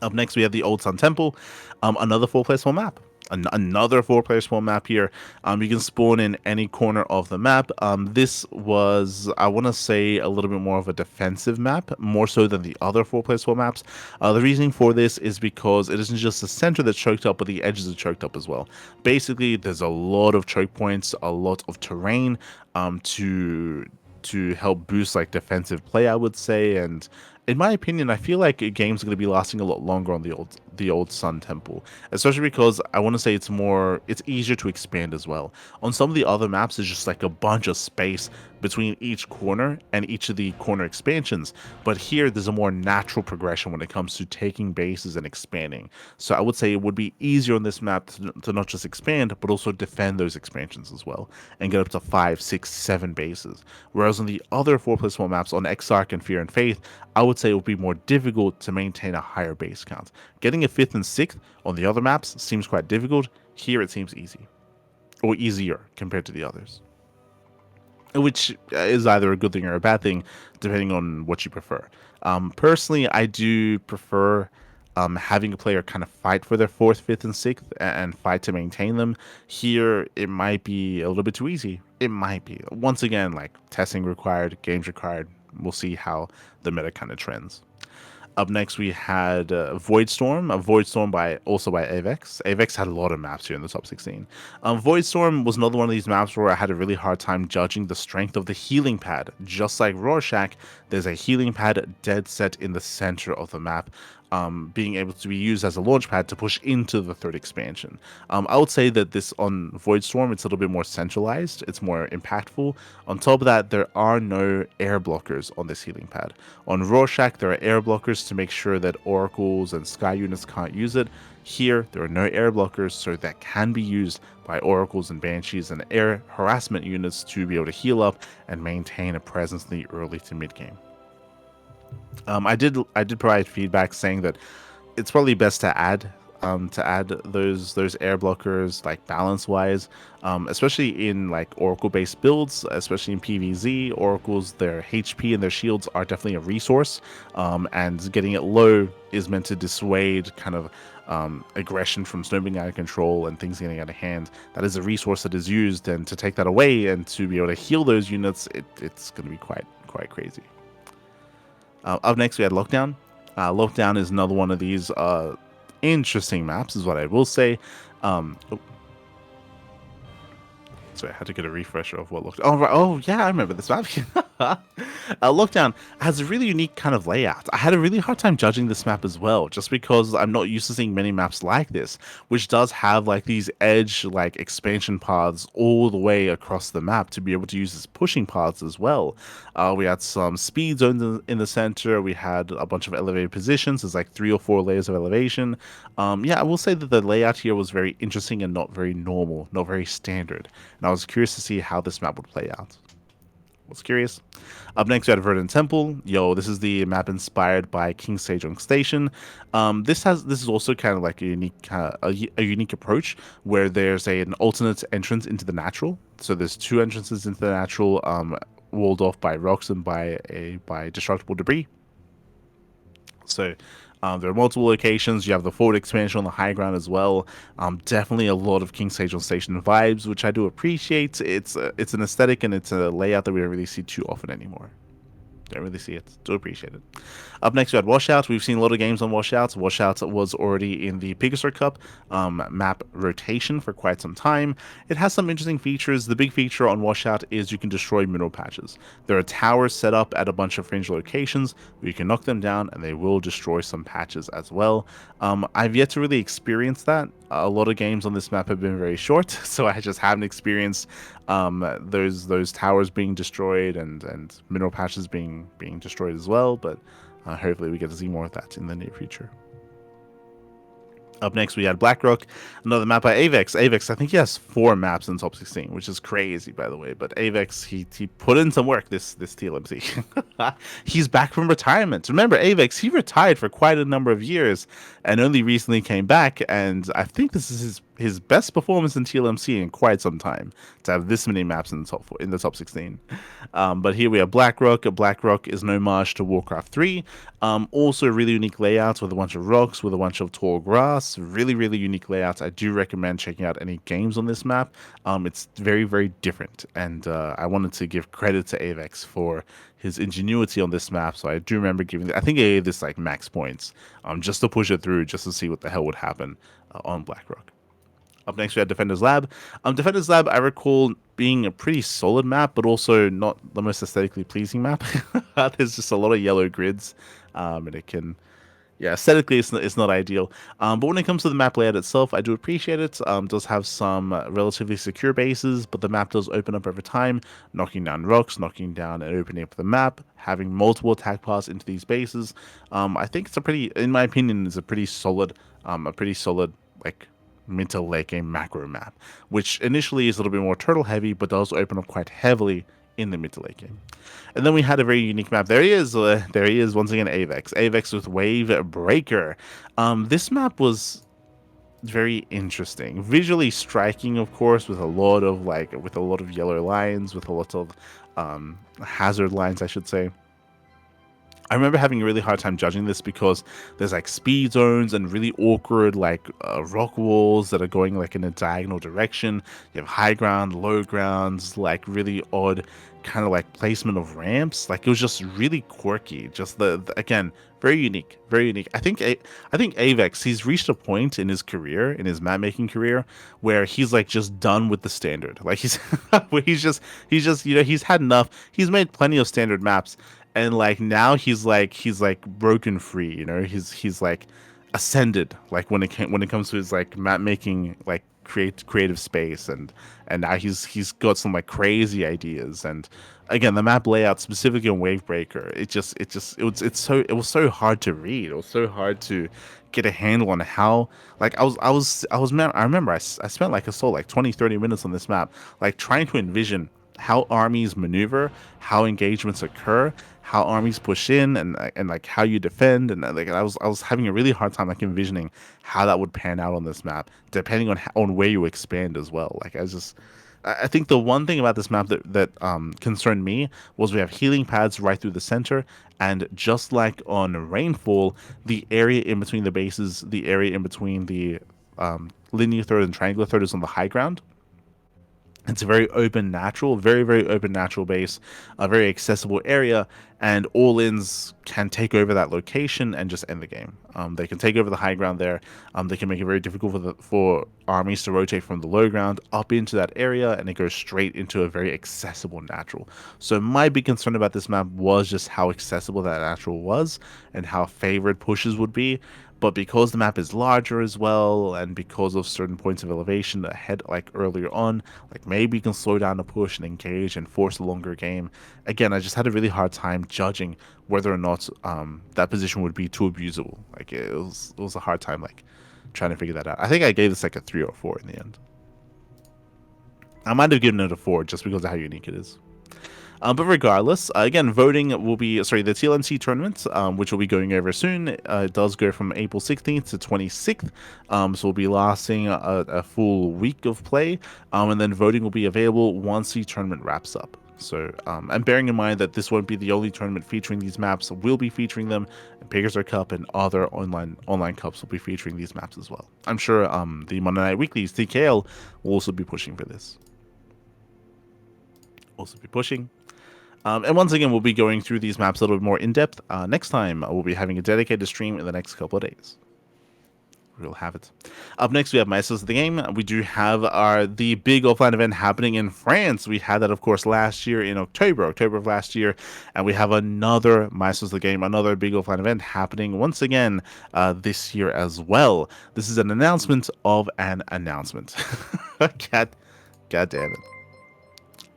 Up next, we have the Old Sun Temple, another 4-player small map. Another 4-player small map here. You can spawn in any corner of the map. This was, I want to say, a little bit more of a defensive map, more so than the other 4-player small maps. The reasoning for this is because it isn't just the center that's choked up, but the edges are choked up as well. Basically, there's a lot of choke points, a lot of terrain to help boost like defensive play, I would say. And in my opinion, I feel like games are going to be lasting a lot longer on the old Sun Temple, especially because I want to say it's easier to expand as well. On some of the other maps, there's just like a bunch of space between each corner and each of the corner expansions, but here there's a more natural progression when it comes to taking bases and expanding. So I would say it would be easier on this map to not just expand, but also defend those expansions as well and get up to 5, 6, 7 bases. Whereas on the other 4-player small maps on Exarch and Fear and Faith, I would say it would be more difficult to maintain a higher base count. Getting a 5th and 6th on the other maps seems quite difficult. Here it seems easy, or easier compared to the others, which is either a good thing or a bad thing, depending on what you prefer. Personally, I do prefer having a player kind of fight for their 4th, 5th, and 6th and fight to maintain them. Here, it might be a little bit too easy. It might be. Once again, like testing required, games required. We'll see how the meta kind of trends. Up next, we had Voidstorm, a Voidstorm also by Avex. Avex had a lot of maps here in the top 16. Voidstorm was another one of these maps where I had a really hard time judging the strength of the healing pad. Just like Rorschach, there's a healing pad dead set in the center of the map, being able to be used as a launch pad to push into the third expansion. I would say that this on Voidstorm, it's a little bit more centralized, it's more impactful. On top of that, there are no air blockers on this healing pad. On Rorschach, there are air blockers to make sure that oracles and sky units can't use it. Here, there are no air blockers, so that can be used by oracles and banshees and air harassment units to be able to heal up and maintain a presence in the early to mid game. I did provide feedback saying that it's probably best to add those air blockers, like balance wise, especially in like oracle based builds, especially in PvZ. Oracles, their HP and their shields are definitely a resource, and getting it low is meant to dissuade kind of aggression from snowballing out of control and things getting out of hand. That is a resource that is used, and to take that away and to be able to heal those units, it's going to be quite crazy. Up next, we had Lockdown. Lockdown is another one of these interesting maps, is what I will say. Sorry, I had to get a refresher of what Lockdown. Oh, right. Oh, yeah, I remember this map. Lockdown has a really unique kind of layout. I had a really hard time judging this map as well, just because I'm not used to seeing many maps like this, which does have like these edge like expansion paths all the way across the map to be able to use as pushing paths as well. We had some speed zones in the center. We had a bunch of elevated positions. There's like 3 or 4 layers of elevation. Yeah, I will say that the layout here was very interesting and not very normal, not very standard. And I was curious to see how this map would play out. Was curious. Up next, we had Verdant Temple. Yo, this is the map inspired by King Sejong Station. This is also kind of like a unique approach where there's an alternate entrance into the natural. So there's 2 entrances into the natural, walled off by rocks and by destructible debris. So there are multiple locations. You have the forward expansion on the high ground as well. Definitely a lot of King Sejong Station vibes, which I do appreciate. It's an aesthetic and it's a layout that we don't really see too often anymore. Don't really see it. Do appreciate it. Up next, we had Washout. We've seen a lot of games on Washout. Washout was already in the Pegasus Cup map rotation for quite some time. It has some interesting features. The big feature on Washout is you can destroy mineral patches. There are towers set up at a bunch of fringe locations where you can knock them down and they will destroy some patches as well. I've yet to really experience that. A lot of games on this map have been very short, so I just haven't experienced those towers being destroyed and mineral patches being destroyed as well, but hopefully we get to see more of that in the near future. Up next, we had Blackrock, another map by Avex. Avex, I think he has 4 maps in top 16, which is crazy, by the way. But Avex, he put in some work this TLMC. He's back from retirement. Remember, Avex, he retired for quite a number of years and only recently came back. And I think this is his best performance in TLMC in quite some time to have this many maps in the top 16. But here we have Blackrock. Blackrock is an homage to Warcraft 3. Also a really unique layout with a bunch of rocks, with a bunch of tall grass. Really, really unique layouts. I do recommend checking out any games on this map. It's very, very different. And I wanted to give credit to Avex for his ingenuity on this map. So I do remember I think I gave this like max points just to push it through, just to see what the hell would happen on Blackrock. Up next, we had Defender's Lab. Defender's Lab, I recall being a pretty solid map, but also not the most aesthetically pleasing map. There's just a lot of yellow grids, and it can, yeah, aesthetically it's not ideal. But when it comes to the map layout itself, I do appreciate it. It does have some relatively secure bases, but the map does open up over time, knocking down rocks, knocking down and opening up the map, having multiple attack paths into these bases. I think it's in my opinion, it's a pretty solid like mid to late game macro map, which initially is a little bit more turtle heavy, but does open up quite heavily in the mid to late game. And then we had a very unique map. There he is once again, Avex with Wave Breaker. This map was very interesting, visually striking, of course, with a lot of yellow lines, with a lot of hazard lines, I should say. I remember having a really hard time judging this because there's like speed zones and really awkward like rock walls that are going like in a diagonal direction. You have high ground, low grounds, like really odd kind of like placement of ramps. Like it was just really quirky. Just the again, very unique, very unique. I think Avex, he's reached a point in his career, in his map making career, where he's like just done with the standard. Like he's where he's just he's had enough. He's made plenty of standard maps, and like now he's like broken free. He's like ascended. Like when it comes to his like map making, like creative space, and now he's got some like crazy ideas. And again, the map layout specifically on Wavebreaker, it was so hard to read. It was so hard to get a handle on how, like I remember I spent like 20-30 minutes on this map, like trying to envision how armies maneuver, how engagements occur, how armies push in, and like how you defend. And like I was having a really hard time like envisioning how that would pan out on this map, depending on where you expand as well. Like I think the one thing about this map that concerned me was we have healing pads right through the center, and just like on Rainfall, the area in between the bases, the area in between the linear third and triangular third is on the high ground. It's a very open, natural, very, very open, natural base, a very accessible area, and all-ins can take over that location and just end the game. They can take over the high ground there. They can make it very difficult for armies to rotate from the low ground up into that area, and it goes straight into a very accessible natural. So my big concern about this map was just how accessible that natural was and how favored pushes would be. But because the map is larger as well, and because of certain points of elevation ahead, like earlier on, like maybe you can slow down the push and engage and force a longer game. Again, I just had a really hard time judging whether or not that position would be too abusable. Like it was a hard time like trying to figure that out. I think I gave this like a 3 or 4 in the end. I might have given it a 4 just because of how unique it is. But regardless, again, voting will be, the TLMC tournament, which will be going over soon. It does go from April 16th to 26th, so we'll be lasting a full week of play, and then voting will be available once the tournament wraps up. So, and bearing in mind that this won't be the only tournament featuring these maps, we'll be featuring them. Pegasus Cup and other online cups will be featuring these maps as well. I'm sure the Monday Night Weeklies, TKL, will also be pushing for this. And once again, we'll be going through these maps a little bit more in depth. Next time, we'll be having a dedicated stream in the next couple of days. We'll have it. Up next, we have Maestros of the Game. We do have the big offline event happening in France. We had that, of course, last year in October of last year. And we have another Maestros of the Game, another big offline event happening once again this year as well. This is an announcement of an announcement. God damn it.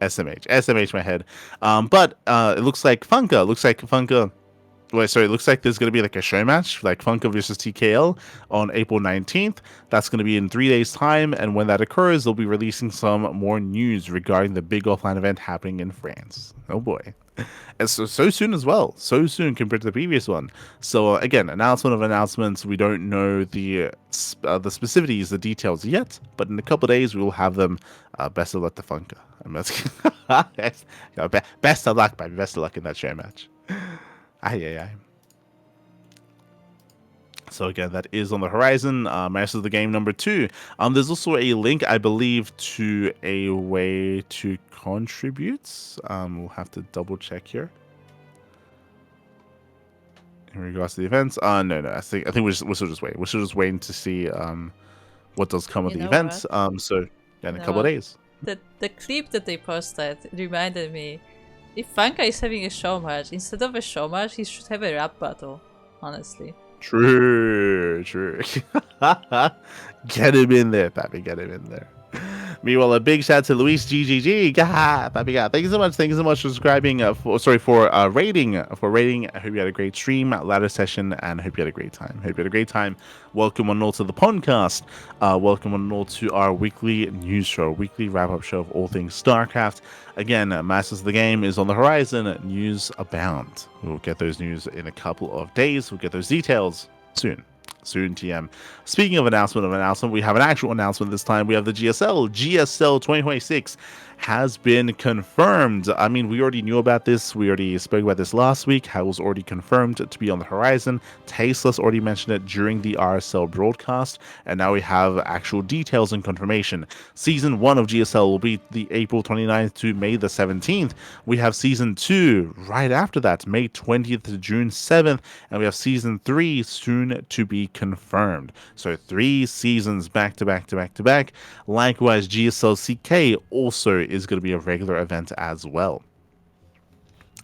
SMH my head. But it looks like Funka. It looks like there's going to be like a show match, like Funka versus TKL on April 19th. That's going to be in 3 days' time, and when that occurs, they'll be releasing some more news regarding the big offline event happening in France. Oh boy. And so soon as well. So soon compared to the previous one. So again, announcement of announcements. We don't know the specificities, the details yet, but in a couple of days we will have them. Best of luck to Funka. Best of luck, baby. Best of luck in that show match. Aye. So again, that is on the horizon. Maestros of the Game number 2. There's also a link, I believe, to a way to contribute. We'll have to double check here. In regards to the events, no. I think we should just wait. We should just wait to see what does come of the events. So in a couple of days. The clip that they posted reminded me, if Funka is having a show match, instead of a show match, he should have a rap battle, honestly. True. Get him in there, Pappy. Get him in there. Meanwhile, a big shout out to Luis GGG. Pappy, God. Thank you so much for subscribing. For rating. I hope you had a great stream, ladder session, and I hope you had a great time. Welcome one and all to the PondCast. Welcome one and all to our weekly news show, weekly wrap-up show of all things StarCraft. Again, Masters of the Game is on the horizon. News abound. We'll get those news in a couple of days. We'll get those details soon. Soon, TM. Speaking of announcement, we have an actual announcement this time. We have the GSL 2026 has been confirmed. I mean, we already knew about this. We already spoke about this last week. How it was already confirmed to be on the horizon. Tasteless already mentioned it during the RSL broadcast, and now we have actual details and confirmation. Season 1 of GSL will be the April 29th to May the 17th. We have Season 2 right after that, May 20th to June 7th, and we have Season 3 soon to be confirmed. So 3 seasons back to back to back to back. Likewise, GSL CK also is going to be a regular event as well.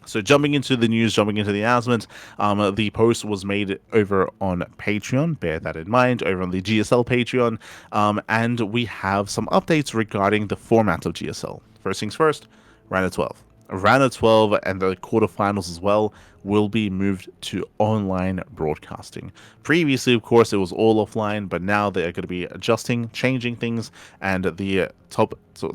So jumping into the news, jumping into the announcement, the post was made over on Patreon, bear that in mind, over on the GSL Patreon, and we have some updates regarding the format of GSL. First things first, round of 12. Round of 12 and the quarterfinals as well will be moved to online broadcasting. Previously, of course, it was all offline, but now they are going to be adjusting, changing things, and the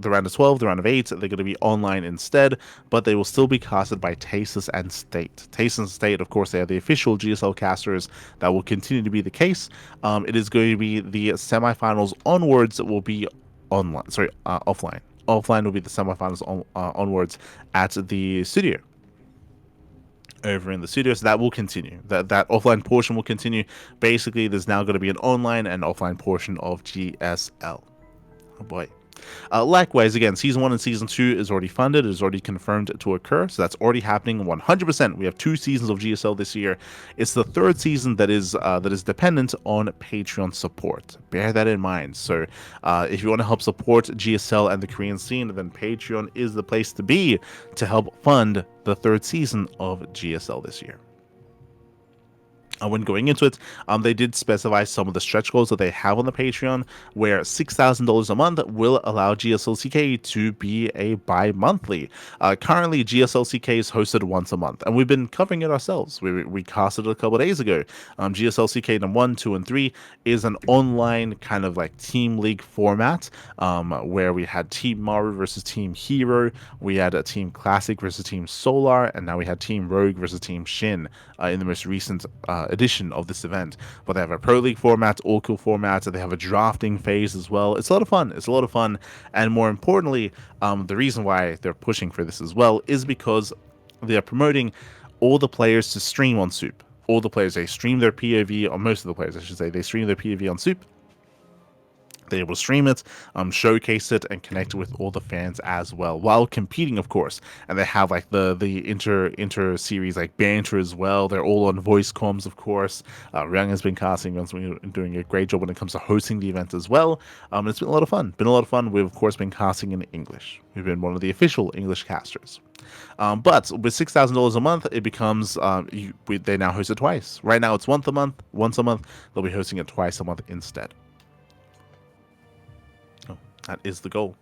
round of 12, the round of 8, they're going to be online instead, but they will still be casted by Tasteless and State. Tasteless and State, of course, they are the official GSL casters. That will continue to be the case. It is going to be the semifinals onwards that will be online. Offline. Offline will be the semifinals onwards at the studio. Over in the studio, so that will continue. That offline portion will continue. Basically, there's now going to be an online and offline portion of GSL. Oh boy. Likewise, again, Season 1 and Season 2 is already funded. It is already confirmed to occur, so that's already happening 100%. We have 2 seasons of GSL this year. It's the 3rd season that is dependent on Patreon support. Bear that in mind. So if you want to help support GSL and the Korean scene, then Patreon is the place to be to help fund the 3rd season of GSL this year. When going into it, they did specify some of the stretch goals that they have on the Patreon, where $6,000 a month will allow GSLCK to be a bi-monthly. Currently, GSLCK is hosted once a month, and we've been covering it ourselves. We casted it a couple of days ago. GSLCK number 1, 2, and 3 is an online kind of like team league format, where we had Team Maru versus Team Hero, we had a Team Classic versus Team Solar, and now we had Team Rogue versus Team Shin in the most recent edition of this event. But they have a Pro League format, all-kill format, they have a drafting phase as well. It's a lot of fun. It's a lot of fun. And more importantly, the reason why they're pushing for this as well is because they're promoting all the players to stream on Soup. All the players, they stream their POV, or most of the players, I should say, they stream their POV on Soup. They're able to stream it, showcase it, and connect with all the fans as well, while competing, of course. And they have like the inter series like banter as well. They're all on voice comms, of course. Ryung has been casting, has been doing a great job when it comes to hosting the event as well. It's been a lot of fun. We've of course been casting in English. We've been one of the official English casters. But with $6,000 a month, it becomes they now host it twice. Right now it's once a month. They'll be hosting it twice a month instead. That is the goal.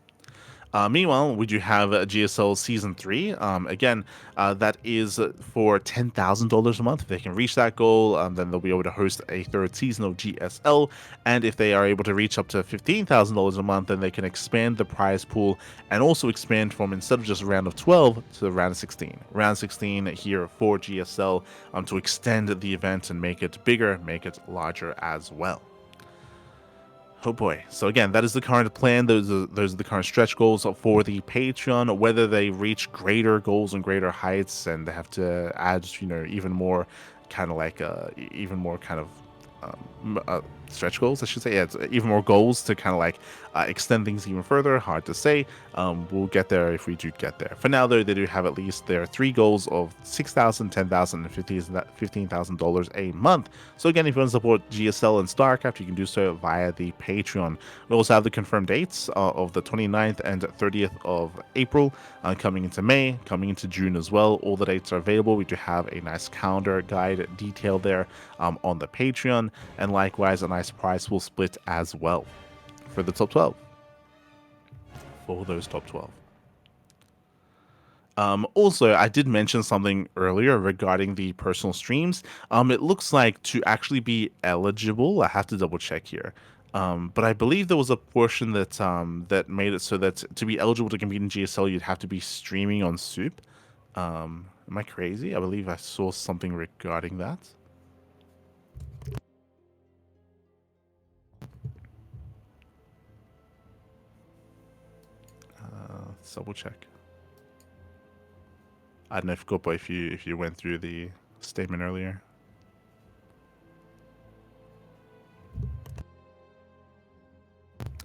Meanwhile, we do have GSL Season 3. Again, that is for $10,000 a month. If they can reach that goal, then they'll be able to host a 3rd season of GSL. And if they are able to reach up to $15,000 a month, then they can expand the prize pool and also expand from, instead of just round of 12, to round of 16. Round 16 here for GSL to extend the event and make it bigger, make it larger as well. Oh boy. So again, that is the current plan. Those are the current stretch goals for the Patreon. Whether they reach greater goals and greater heights and they have to add, even more kind of like stretch goals, I should say. Yeah, it's even more goals to kind of like extend things even further. Hard to say. We'll get there if we do get there. For now, though, they do have at least their 3 goals of $6,000, $10,000, and $15,000 a month. So again, if you want to support GSL and StarCraft, you can do so via the Patreon. We also have the confirmed dates of the 29th and 30th of April, coming into May, coming into June as well. All the dates are available. We do have a nice calendar guide detailed there on the Patreon, and likewise a nice prize pool split as well for the top 12. For those top 12. Also, I did mention something earlier regarding the personal streams. It looks like to actually be eligible, I have to double check here. But I believe there was a portion that that made it so that to be eligible to compete in GSL, you'd have to be streaming on Soup. Am I crazy? I believe I saw something regarding that. Let's double check. I don't know if Gopo, if you went through the statement earlier.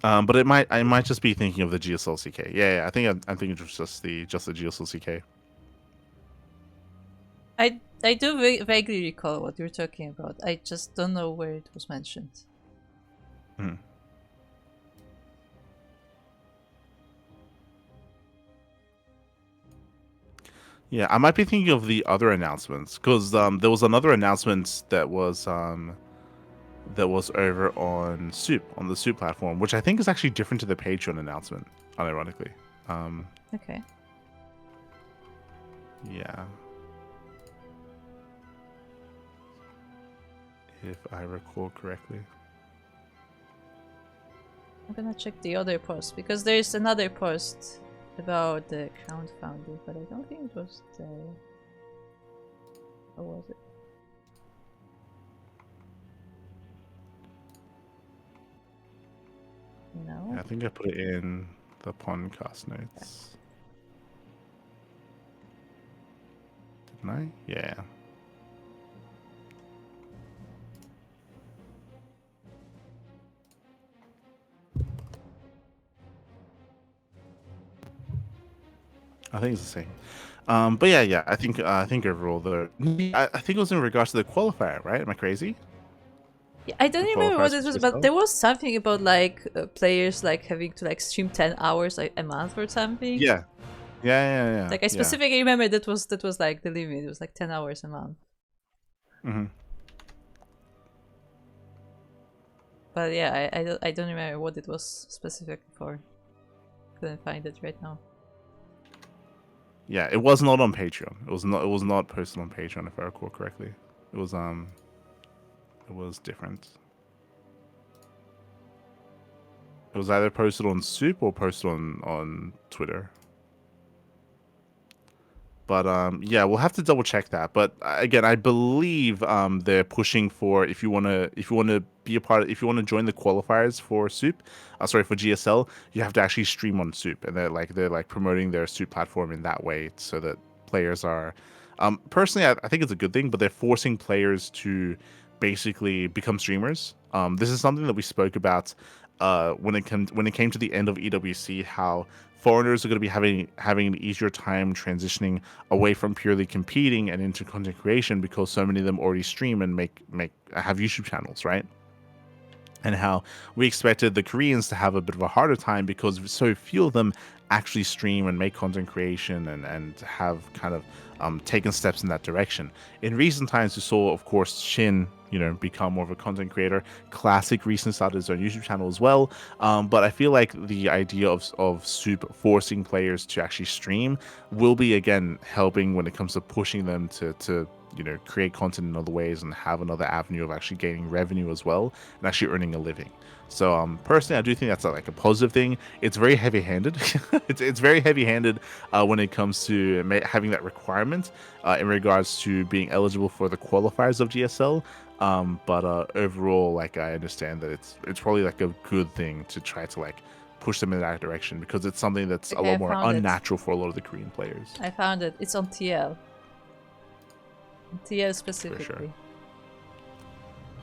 But I might just be thinking of the GSL CK. Yeah, I think it was just the GSL CK. I do vaguely recall what you're talking about. I just don't know where it was mentioned. Hmm. Yeah, I might be thinking of the other announcements because there was another announcement that was over on the Soup platform, which I think is actually different to the Patreon announcement, unironically. Okay. Yeah. If I recall correctly. I'm gonna check the other post because there's another post about the crowdfunding, but I don't think it was there. Or was it? No. Yeah, I think I put it in the PondCast notes. Didn't I? Yeah. I think it's the same. But yeah, I think overall I think it was in regards to the qualifier, right? Am I crazy? Yeah, I don't The remember what qualifiers it for was, but GSL? there was something about like players like having to like stream 10 hours like a month or something. Yeah. Yeah. Like I specifically remember that was like the limit. It was like 10 hours a month. Mm-hmm. But yeah, I don't remember what it was specifically for. Couldn't find it right now. Yeah, it was not on Patreon. It was not posted on Patreon if I recall correctly. It was different. It was either posted on Soup or posted on Twitter. But yeah, we'll have to double check that. But again, I believe they're pushing for if you wanna be a part of, if you wanna join the qualifiers for Soup, for GSL, you have to actually stream on Soup, and they're like promoting their Soup platform in that way so that players are. Personally, I think it's a good thing, but they're forcing players to basically become streamers. This is something that we spoke about when it came to the end of EWC, how foreigners are going to be having an easier time transitioning away from purely competing and into content creation because so many of them already stream and have YouTube channels, right? And how we expected the Koreans to have a bit of a harder time because so few of them actually stream and make content creation and have kind of taken steps in that direction. In recent times, we saw, of course, SHIN, become more of a content creator. Classic recently started his own YouTube channel as well. But I feel like the idea of Soup forcing players to actually stream will be, again, helping when it comes to pushing them to create content in other ways and have another avenue of actually gaining revenue as well and actually earning a living. So personally, I do think that's like a positive thing. It's very heavy-handed. it's very heavy-handed when it comes to having that requirement in regards to being eligible for the qualifiers of GSL. But overall, like, I understand that it's probably like a good thing to try to like push them in that direction because it's something that's a lot more unnatural for a lot of the Korean players. I found it. It's on TL. TL specifically. For sure.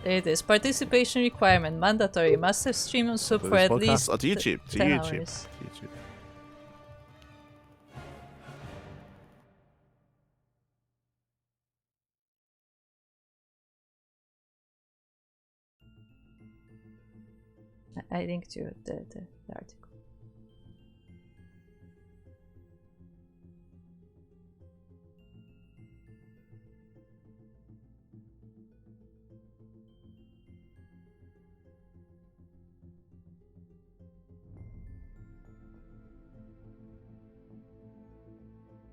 There it is. Participation requirement mandatory. Must have streamed on Soup for at least to YouTube. 10 hours. To YouTube. I linked you the article.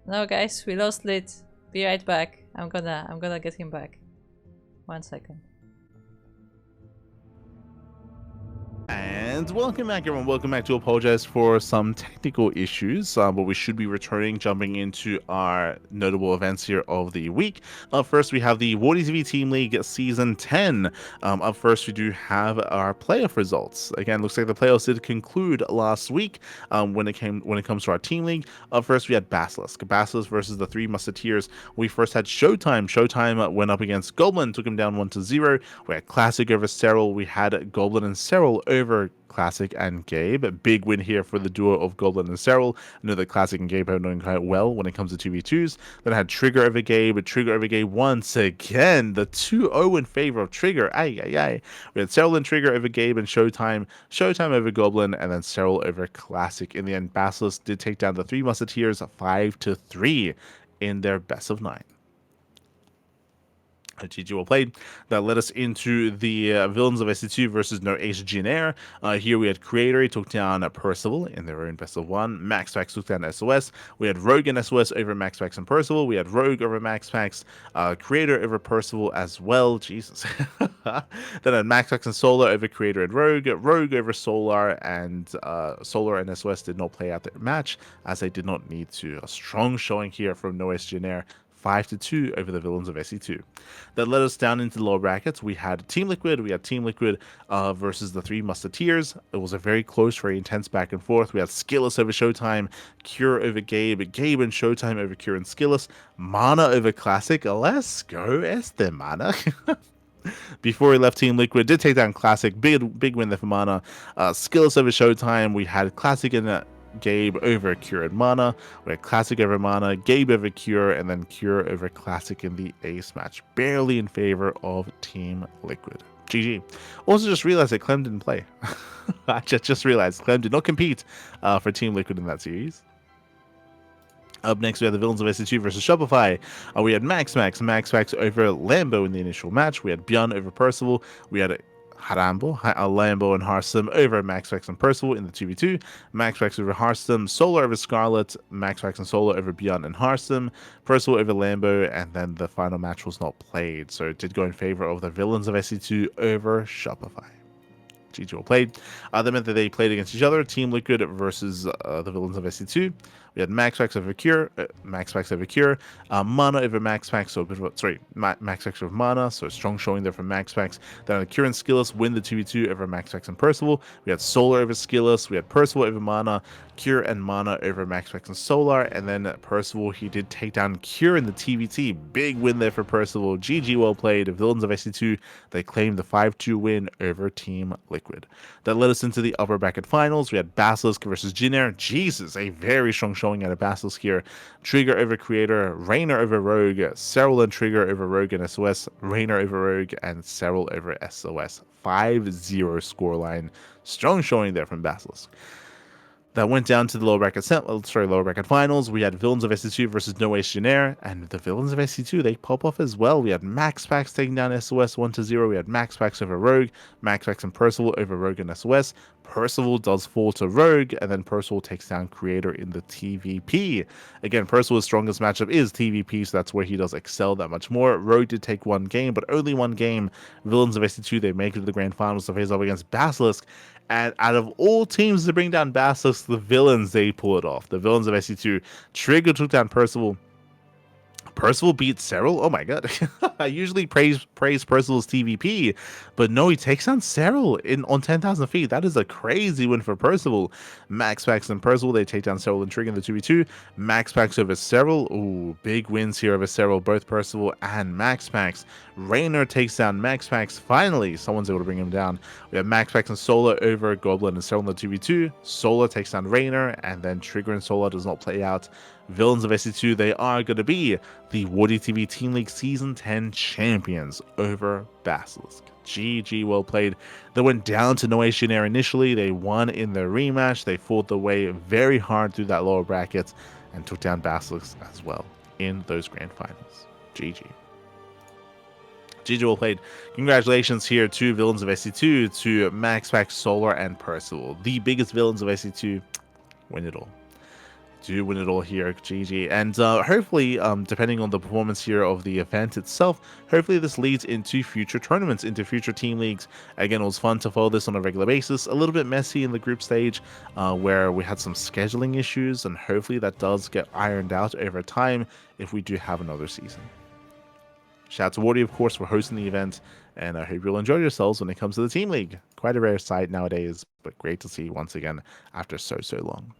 No, guys, we lost Lit. Be right back. I'm gonna get him back. 1 second. And And welcome back, everyone. Welcome back. To apologize for some technical issues, but we should be returning, jumping into our notable events here of the week. Up first, we have the WardiTV Team League Season 10. Up first, we do have our playoff results. Again, looks like the playoffs did conclude last week. When it comes to our team league, up first we had Basilisk versus the Three Musketeers. We first had Showtime. Showtime went up against Goblin, took him down 1-0. We had Classic over Cyril. We had Goblin and Cyril over Classic and Gabe. A big win here for the duo of Goblin and Cyril. I know that Classic and Gabe are doing quite well when it comes to 2v2s. Then I had Trigger over Gabe. Trigger over Gabe once again. The 2-0 in favor of Trigger. Ay, ay, ay. We had Cyril and Trigger over Gabe and Showtime. Showtime over Goblin, and then Cyril over Classic. In the end, Basilisk did take down the Three Musketeers 5-3 in their best of 9. GG well played. That led us into the Villains of SC2 versus No Ace Millionnaire. Here we had Creator. He took down Percival in their own best of 1. Maxpax took down SOS. We had Rogue and SOS over Maxpax and Percival. We had Rogue over Maxpax. Creator over Percival as well. Jesus. Then had Maxpax and Solar over Creator and Rogue. Rogue over Solar, and Solar and SOS did not play out their match as they did not need to. A strong showing here from No Ace Millionnaire. 5-2 over the Villains of SE2. That led us down into the lower brackets. We had Team Liquid. Versus the Three Musketeers. It was a very close, very intense back and forth. We had Skillus over Showtime, Cure over Gabe, Gabe and Showtime over Cure and Skillus, MaNa over Classic. Let's go, MaNa. Before he left Team Liquid, did take down Classic. Big win there for MaNa. Skillus over Showtime. We had Classic in Gabe over Cure and MaNa. We had Classic over MaNa, Gabe over Cure, and then Cure over Classic in the ace match. Barely in favor of Team Liquid. GG. Also just realized that Clem didn't play. I just realized Clem did not compete for Team Liquid in that series. Up next, we had the Villains of SC2 versus Shopify. We had Max over Lambo in the initial match. We had Björn over Percival. We had Lambo and Harstem over Maxpax and Percival in the 2v2. Maxpax over Harstem, Solar over Scarlet, Maxpax and Solar over Björn and Harstem, Percival over Lambo, and then the final match was not played, so it did go in favor of the Villains of SC2 over Shopify. GG well played. That meant that they played against each other. Team Liquid versus the Villains of SC2. We had Maxpax over Cure, MaNa over Maxpax, Maxpax over MaNa, so a strong showing there from Maxpax. Then Cure and Skillus win the 2v2 over Maxpax and Percival. We had Solar over Skillus, we had Percival over MaNa, Cure and MaNa over Maxpax and Solar, and then Percival, he did take down Cure in the TVT. Big win there for Percival. GG well played. The Villains of SC2, they claimed the 5-2 win over Team Liquid. That led us into the upper bracket finals. We had Basilisk versus Millionnaire. Jesus, a very strong showing out of Basilisk here. Trigger over Creator, Rainer over Rogue, Cyril and Trigger over Rogue and SOS, Rainer over Rogue, and Cyril over SOS. 5-0 scoreline. Strong showing there from Basilisk. That went down to the lower bracket finals. We had Villains of SC2 versus No Ace Millionnaire, and the Villains of SC2, they pop off as well. We had Maxpax taking down SOS 1-0. We had Maxpax over Rogue, Maxpax and Percival over Rogue and SOS. Percival does fall to Rogue, and then Percival takes down Creator in the TVP. Again, Percival's strongest matchup is TVP, so that's where he does excel that much more. Rogue did take one game, but only one game. Villains of SC2, they make it to the grand finals to face off against Basilisk. And out of all teams to bring down Basilisk, the Villains, they pull it off. The Villains of SC2, Trigger took down Percival. Percival beat Cyril. Oh my god. I usually praise Percival's TVP, but no, he takes down Cyril on 10,000 feet. That is a crazy win for Percival. Maxpax and Percival, they take down Cyril and Trigger in the 2v2. Maxpax over Cyril. Ooh, big wins here over Cyril, both Percival and Maxpax. Rainer takes down Maxpax. Finally, someone's able to bring him down. We have Maxpax and Solar over Goblin and Cyril in the 2v2. Solar takes down Rainer, and then Trigger and Solar does not play out. Villains of SC2, they are going to be the WardiTV Team League Season 10 champions over Basilisk. GG, well played. They went down to No Ace Millionnaire initially. They won in the rematch. They fought their way very hard through that lower bracket and took down Basilisk as well in those grand finals. GG. GG, well played. Congratulations here to Villains of SC2, to Maxpax, Solar, and Percival. The biggest Villains of SC2 win it all. do win it all here, GG. And hopefully, depending on the performance here of the event itself, hopefully this leads into future tournaments, into future team leagues. Again, it was fun to follow this on a regular basis. A little bit messy in the group stage where we had some scheduling issues, and hopefully that does get ironed out over time if we do have another season. Shout out to Wardy, of course, for hosting the event, and I hope you'll enjoy yourselves when it comes to the team league. Quite a rare sight nowadays, but great to see once again after so long.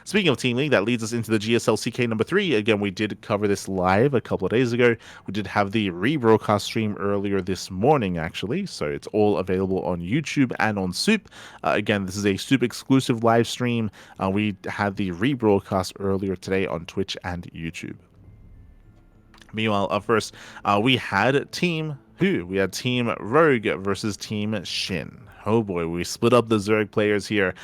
Speaking of Team League, that leads us into the GSL CK number 3. Again, we did cover this live a couple of days ago. We did have the rebroadcast stream earlier this morning, actually, so it's all available on YouTube and on Soup. Again, this is a Soup exclusive live stream. We had the rebroadcast earlier today on Twitch and YouTube. Meanwhile, up first, we had Team Rogue versus Team SHIN. Oh boy, we split up the Zerg players here.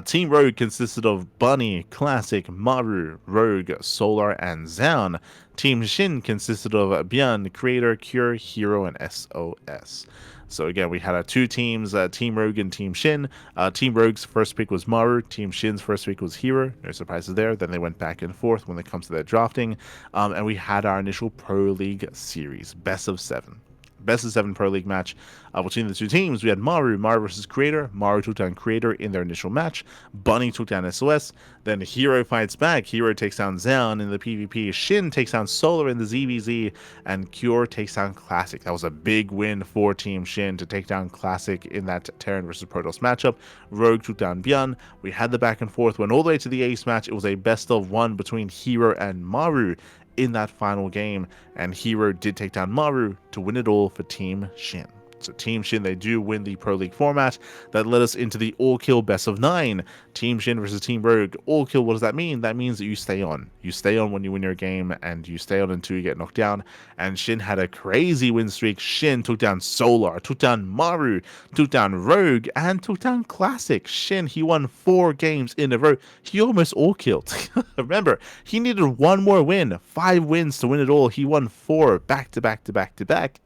Team Rogue consisted of Bunny, Classic, Maru, Rogue, Solar, and Zaun. Team SHIN consisted of Byan, Creator, Cure, Hero, and SOS. So again, we had our two teams, Team Rogue and Team SHIN. Team Rogue's first pick was Maru. Team SHIN's first pick was Hero. No surprises there. Then they went back and forth when it comes to their drafting. And we had our initial Pro League series, best of 7. Best of 7 Pro League match between the two teams. We had Maru versus Creator. Maru took down Creator in their initial match. Bunny took down SOS. Then Hero fights back. Hero takes down Zaun in the PvP. SHIN takes down Solar in the ZVZ. And Cure takes down Classic. That was a big win for Team SHIN to take down Classic in that Terran versus Protoss matchup. Rogue took down Byan. We had the back and forth. Went all the way to the ace match. It was a best of 1 between Hero and Maru in that final game, and Hero did take down Maru to win it all for Team SHIN. So Team SHIN, they do win the Pro League format. That led us into the all-kill best of 9. Team SHIN versus Team Rogue. All-kill, what does that mean? That means that you stay on. You stay on when you win your game, and you stay on until you get knocked down. And SHIN had a crazy win streak. SHIN took down Solar, took down Maru, took down Rogue, and took down Classic. SHIN, he won 4 games in a row. He almost all-killed. Remember, he needed 1 more win. 5 wins to win it all. He won 4 back-to-back.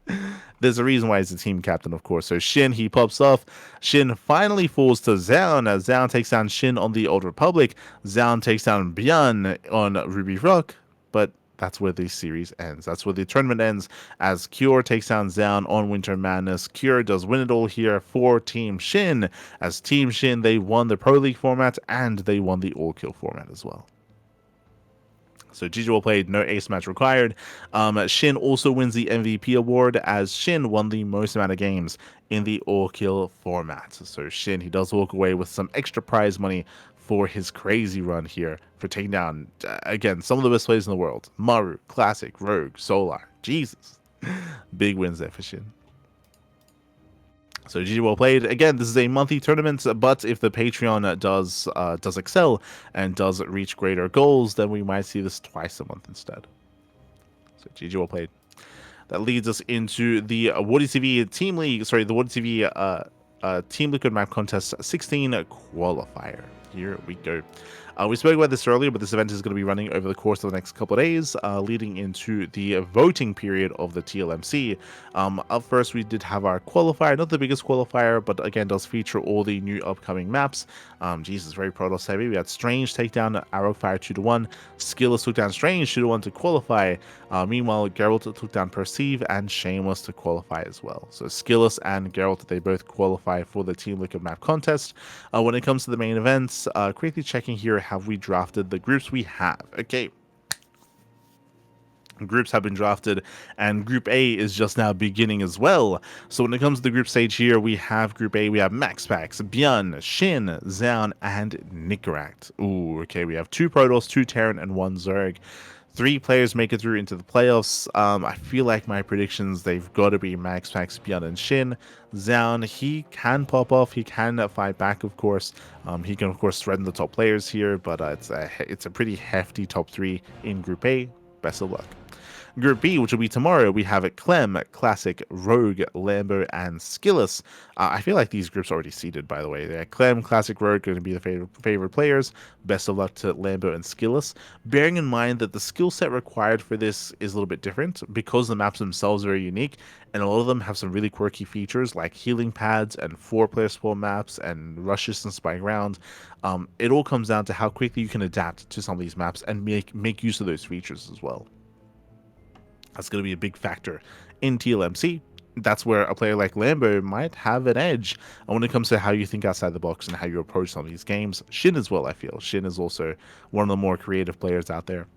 There's a reason why he's the team captain, of course. So SHIN, he pops off. SHIN finally falls to Zaun as Zaun takes down SHIN on the Old Republic. Zaun takes down Byan on Ruby Rock. But that's where the series ends. That's where the tournament ends as Cure takes down Zaun on Winter Madness. Cure does win it all here for Team SHIN. As Team SHIN, they won the Pro League format and they won the all-kill format as well. So GG well played, no ace match required. SHIN also wins the MVP award as SHIN won the most amount of games in the all-kill format. So SHIN, he does walk away with some extra prize money for his crazy run here for taking down, again, some of the best players in the world. Maru, Classic, Rogue, Solar. Jesus. Big wins there for SHIN. So GG well played. Again, this is a monthly tournament, but if the Patreon does excel and does reach greater goals, then we might see this twice a month instead. So GG well played. That leads us into the WardiTV Team League, sorry, the WardiTV Team Liquid Map Contest 16 Qualifier. Here we go. We spoke about this earlier, but this event is going to be running over the course of the next couple of days, leading into the voting period of the TLMC. Up first, we did have our qualifier, not the biggest qualifier, but again, does feature all the new upcoming maps. Jesus, very Protoss heavy. We had Strange take down Arrowfire 2-1, Skilless took down Strange 2-1 to qualify. Meanwhile, Geralt took down Perceive and Shameless to qualify as well. So Skilless and Geralt, they both qualify for the Team Liquid Map Contest. When it comes to the main events, quickly checking here, have we drafted the groups? We have. Okay. Groups have been drafted, and Group A is just now beginning as well. So when it comes to the group stage here, we have Group A, we have Maxpax, Byan, SHIN, Zaun, and Nikaract. Ooh, okay, we have 2 Protoss, 2 Terran, and 1 Zerg. 3 players make it through into the playoffs. I feel like my predictions, they've got to be Maxpax, Byan, and SHIN. Zaun, he can pop off. He can fight back, of course. He can, of course, threaten the top players here, but it's a pretty hefty top 3 in Group A. Best of luck. Group B, which will be tomorrow, we have Clem, Classic, Rogue, Lambo, and Skillus. I feel like these groups are already seeded, by the way. They're Clem, Classic, Rogue going to be the favorite players. Best of luck to Lambo and Skillus. Bearing in mind that the skill set required for this is a little bit different because the maps themselves are very unique, and a lot of them have some really quirky features like healing pads and 4-player spawn maps and rushes and spike round. It all comes down to how quickly you can adapt to some of these maps and make use of those features as well. That's going to be a big factor in TLMC. That's where a player like Lambo might have an edge when it comes to how you think outside the box and how you approach some of these games. SHIN as well, I feel. SHIN is also one of the more creative players out there.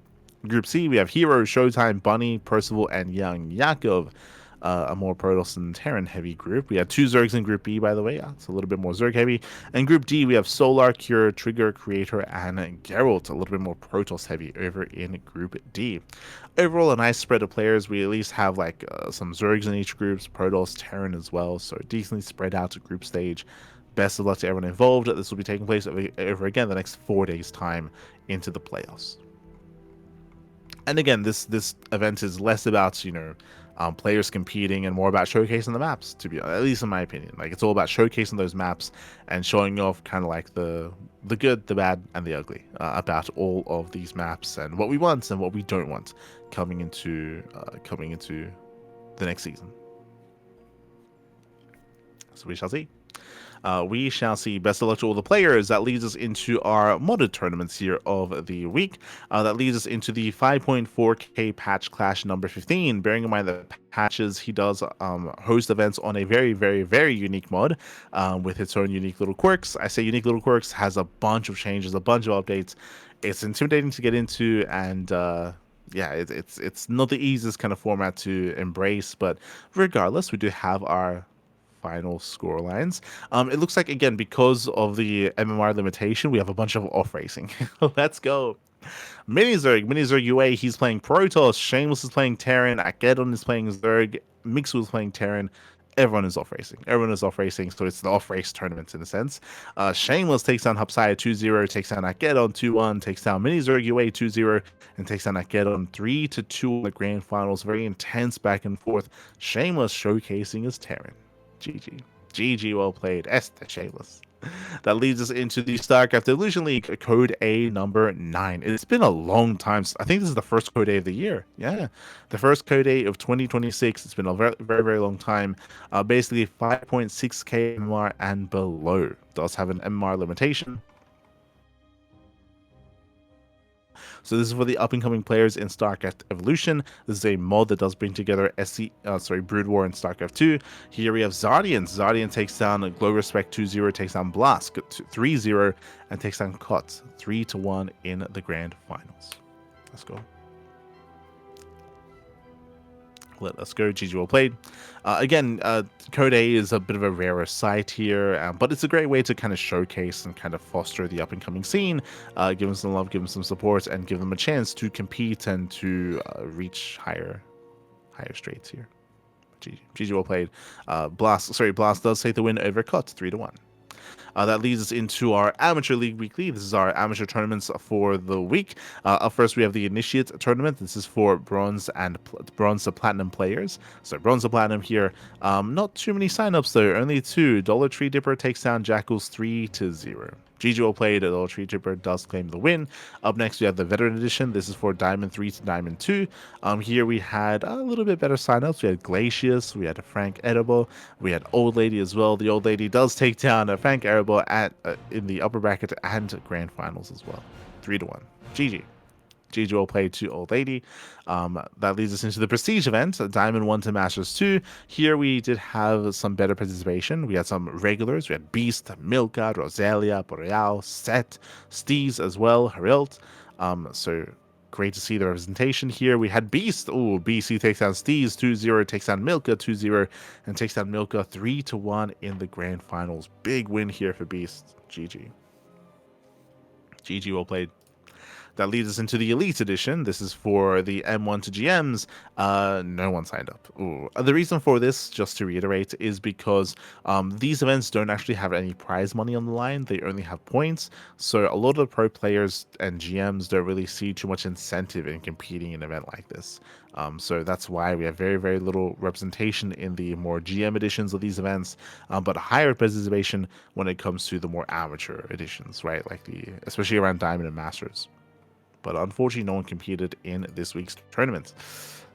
Group C, we have Hero, Showtime, Bunny, Percival, and Young Yakov. A more Protoss and Terran heavy group. We have 2 Zergs in Group B, by the way. It's a little bit more Zerg heavy. And Group D, we have Solar, Cure, Trigger, Creator, and Geralt. A little bit more Protoss heavy over in Group D. Overall, a nice spread of players. We at least have like some Zergs in each group, Protoss, Terran as well. So decently spread out to group stage. Best of luck to everyone involved. This will be taking place over again the next 4 days' time into the playoffs. And again, this event is less about, players competing and more about showcasing the maps, to be at least in my opinion. Like, it's all about showcasing those maps and showing off kind of like the good, the bad, and the ugly about all of these maps and what we want and what we don't want coming into the next season. So we shall see. We shall see. Best of luck to all the players. That leads us into our modded tournaments here of the week. That leads us into the 5.4K patch clash number 15. Bearing in mind that patches, he does host events on a very, very, very unique mod with its own unique little quirks. I say unique little quirks, has a bunch of changes, a bunch of updates. It's intimidating to get into, and yeah, it's not the easiest kind of format to embrace, but regardless, we do have our final score lines. It looks like, again, because of the MMR limitation, we have a bunch of off racing. Let's go. Minizerg UA, he's playing Protoss. Shameless is playing Terran. Akedon is playing Zerg. Mixu is playing Terran. Everyone is off racing. So it's the off race tournament in a sense. Shameless takes down Hupsaya 2-0, takes down Akedon 2-1, takes down Minizerg UA 2-0, and takes down Akedon 3-2 in the grand finals. Very intense back and forth. Shameless showcasing his Terran. GG, well played. Esther Shameless. That leads us into the StarCraft Evolution League, Code A number 9. It's been a long time. I think this is the first Code A of the year. Yeah, the first Code A of 2026. It's been a very, very, very long time. Basically, 5.6K MMR and below. Does have an MMR limitation. So this is for the up-and-coming players in StarCraft Evolution. This is a mod that does bring together Brood War and StarCraft 2. Here we have Zardian. Zardian takes down Glow Respect 2-0, takes down Blast 3-0, and takes down Kot 3-1 in the grand finals. Let's go. Let us go. GG, well played. Again, Code A is a bit of a rarer site here, but it's a great way to kind of showcase and kind of foster the up-and-coming scene, give them some love, give them some support, and give them a chance to compete and to reach higher straights here. GG, well played. Blast does take the win over Cut 3-1. That leads us into our Amateur League Weekly. This is our amateur tournaments for the week. Up first, we have the Initiate Tournament. This is for Bronze to Platinum players. So Bronze to Platinum here. Not too many signups though, only 2. Dollar Tree Dipper takes down Jackals 3-0. GG well played. Dollar Tree Dipper does claim the win. Up next, we have the Veteran Edition. This is for Diamond 3 to Diamond 2. Here we had a little bit better signups. We had Glacius, we had Frank Edible, we had Old Lady as well. The Old Lady does take down Frank Edible in the upper bracket and grand finals as well. 3-1. GG. GG well played to Old Lady. That leads us into the Prestige event, Diamond 1 to Masters 2. Here we did have some better participation. We had some regulars. We had Beast, Milka, Rosalia, Boreal, Set, Steez as well, Harilt. So great to see the representation here. We had Beast. Oh, BC takes down Steez 2-0, takes down Milka 2-0, and takes down Milka 3-1 in the grand finals. Big win here for Beast. GG. GG well played. That leads us into the Elite Edition. This is for the M1 to GMs. No one signed up. Ooh. The reason for this, just to reiterate, is because these events don't actually have any prize money on the line. They only have points. So a lot of the pro players and GMs don't really see too much incentive in competing in an event like this. So that's why we have very, very little representation in the more GM editions of these events, but a higher participation when it comes to the more amateur editions, right? Like especially around Diamond and Masters. But unfortunately, no one competed in this week's tournament.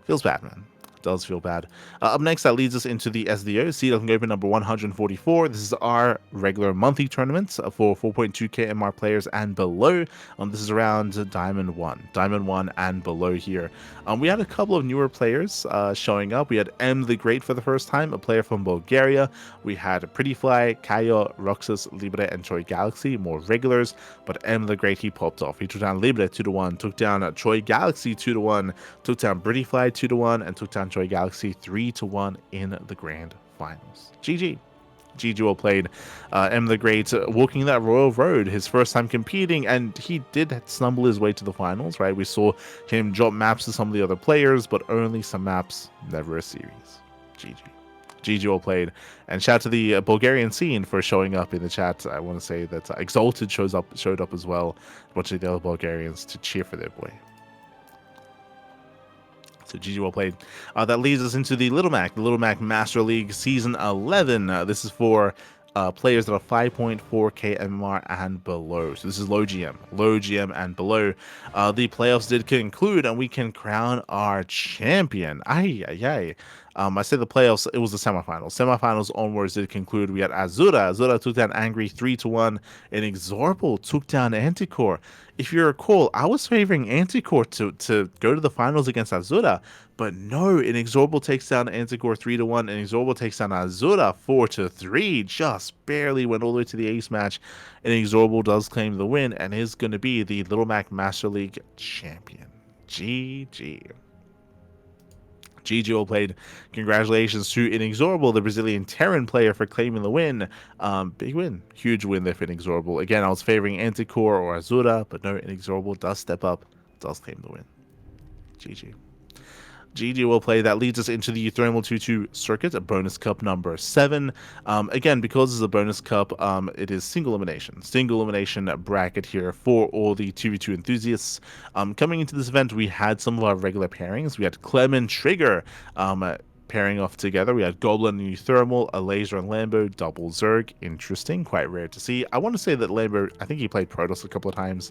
Feels bad, man. Does feel bad. Up next, that leads us into the SDO, Duckling Open number 144. This is our regular monthly tournament for 4.2k MR players and below. This is around Diamond 1 and below here. We had a couple of newer players showing up. We had M the Great for the first time, a player from Bulgaria. We had Prettyfly, Kayo, Roxas, Libre, and Choi Galaxy, more regulars. But M the Great, he popped off. He took down Libre 2-1, took down Choi Galaxy 2-1, took down Prettyfly 2-1, and took down Choi Galaxy 3-1 in the grand finals. GG. GG well played. M the Great walking that royal road, his first time competing, and he did stumble his way to the finals, right? We saw him drop maps to some of the other players, but only some maps, never a series. GG. GG well played. And shout out to the Bulgarian scene for showing up in the chat. I want to say that Exalted showed up as well, a bunch of the other Bulgarians to cheer for their boy. So GG well played. That leads us into the Little Mac Master League Season 11. This is for players that are 5.4k MMR and below. So this is low GM and below. The playoffs did conclude, and we can crown our champion. I said the playoffs, it was the semifinals. Semifinals onwards did conclude. We had Azura. Azura took down Angry 3-1, and Exorbital took down Anticore. If you recall, I was favoring Anticore to go to the finals against Azura, but no, Inexorable takes down Anticore 3-1, and Inexorable takes down Azura 4-3. Just barely went all the way to the ace match, and Inexorable does claim the win and is going to be the Little Mac Master League champion. GG. GG well played. Congratulations to Inexorable, the Brazilian Terran player, for claiming the win. Big win. Huge win there for Inexorable. Again, I was favoring Anticore or Azura, but no, Inexorable does step up, does claim the win. GG. GG well played. That leads us into the Thermal 2-2 circuit, a bonus cup number 7. Again, because it's a bonus cup, it is single elimination bracket here for all the 2v2 enthusiasts. Coming into this event, we had some of our regular pairings. We had Clem and Trigger pairing off together. We had Goblin and Thermal, a Laser and Lambo, double Zerg. Interesting, quite rare to see. I want to say that Lambo, I think he played Protoss a couple of times.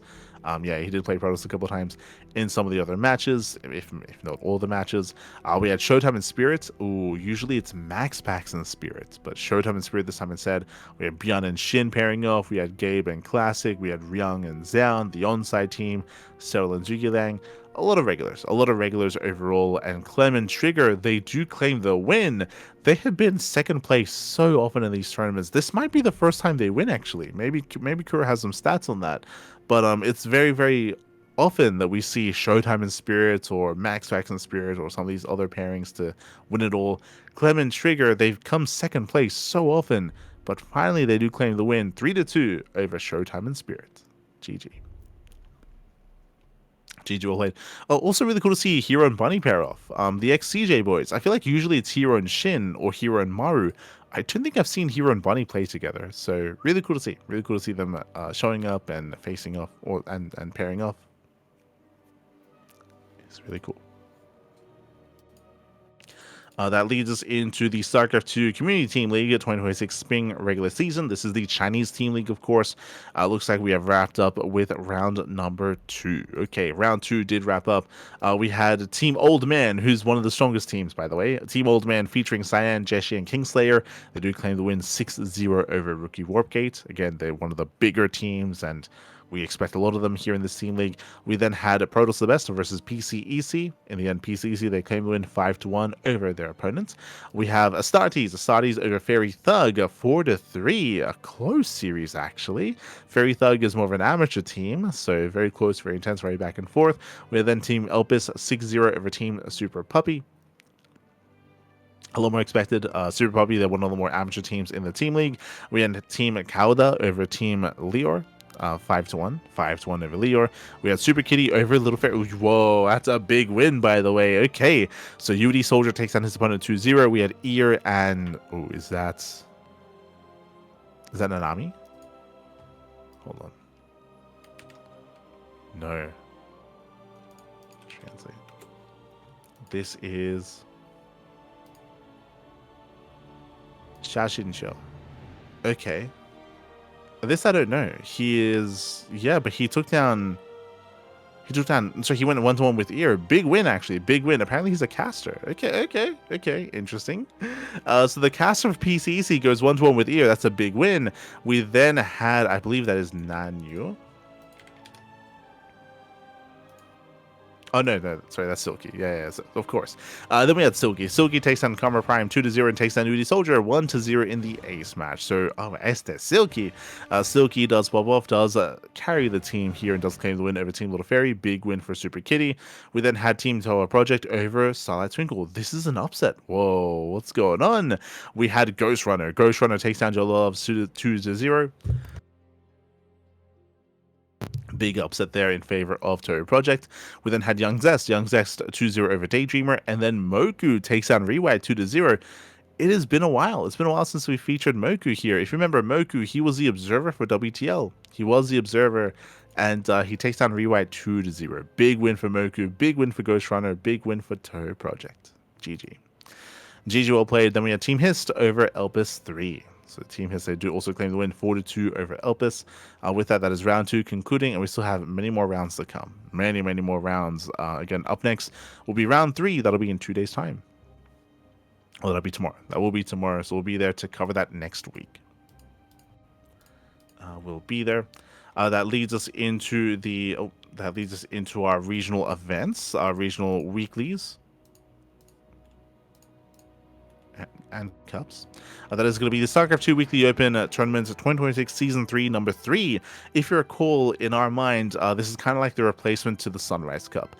Yeah, he did play Protoss a couple of times in some of the other matches, if not all the matches. We had Showtime and Spirit. Ooh, usually it's Max Packs and Spirit, but Showtime and Spirit this time instead. We had Bjorn and Shin pairing off. We had Gabe and Classic. We had Ryung and Zhao, the onside team. Cyril and Zhugilang. A lot of regulars overall, and Clem and Trigger, they do claim the win. They have been second place so often in these tournaments. This might be the first time they win, actually. Maybe Kura has some stats on that, but it's very, very often that we see Showtime and Spirit or Max Fax and Spirit or some of these other pairings to win it all. Clem and Trigger, they've come second place so often, but finally they do claim the win, 3-2 over Showtime and Spirit. GG. GG well played. Also really cool to see Hero and Bunny pair off. The ex-CJ boys. I feel like usually it's Hero and Shin or Hero and Maru. I don't think I've seen Hero and Bunny play together. So really cool to see. Really cool to see them showing up and facing off and pairing off. It's really cool. That leads us into the StarCraft II Community Team League 2026 Spring Regular Season. This is the Chinese Team League, of course. Looks like we have wrapped up with round number 2. Okay, round 2 did wrap up. We had Team Old Man, who's one of the strongest teams, by the way. Team Old Man featuring Cyan, Jessie, and Kingslayer. They do claim the win 6-0 over Rookie Warpgate. Again, they're one of the bigger teams, and we expect a lot of them here in this team league. We then had Protoss the Best versus PCEC. In the end, PCEC, they claim to win 5-1 over their opponents. We have Astartes over Fairy Thug, 4-3. A close series, actually. Fairy Thug is more of an amateur team, so very close, very intense, very back and forth. We have then Team Elpis, 6-0 over Team Super Puppy. A lot more expected. Super Puppy, they're one of the more amateur teams in the team league. We had Team Kauda over Team Leor. 5-1, 5-1 over Leor. We had Super Kitty over Little Fairy. Whoa, that's a big win, by the way. Okay, so UD Soldier takes down his opponent 2-0. We had Ear and is that Nanami? Hold on. No. Translate. This is Shashinsho. Okay. This I don't know. He is, yeah, but he took down. So he went 1-1 with Ear. Big win, actually. Big win. Apparently he's a caster. Okay. Interesting. So the caster of PCC goes 1-1 with Ear. That's a big win. We then had, I believe that is Nanyu. Oh, no, sorry, that's Silky. Yeah, of course. Then we had Silky. Silky takes down Karma Prime 2-0 and takes down Udi Soldier 1-0 in the ace match. So, Silky. Silky does pop off, does carry the team here and does claim the win over Team Little Fairy. Big win for Super Kitty. We then had Team Tower Project over Starlight Twinkle. This is an upset. Whoa, what's going on? We had Ghost Runner. Ghost Runner takes down Joe Loves 2-0. Big upset there in favor of Toru Project. We then had Young Zest 2-0 over Daydreamer, and then Moku takes down Rewide 2-0. It has been a while. It's been a while since we featured Moku here. If you remember Moku, he was the observer for WTL. He was the observer, and he takes down Rewide 2-0. Big win for Moku, big win for Ghost Runner, big win for Toru Project. GG. GG well played. Then we had Team Hist over Elpis 3. So Team Hist, they do also claim the win 4-2 over Elpis. With that is round 2 concluding, and we still have many more rounds to come. Many more rounds. Again, up next will be round 3. That'll be in 2 days' time. Well, that'll be tomorrow. That will be tomorrow. So we'll be there to cover that next week. We'll be there. That leads us into our regional events, our regional weeklies. And cups. That is going to be the StarCraft II Weekly Open Tournament 2026 Season 3, Number 3. If you recall, in our mind, this is kind of like the replacement to the Sunrise Cup.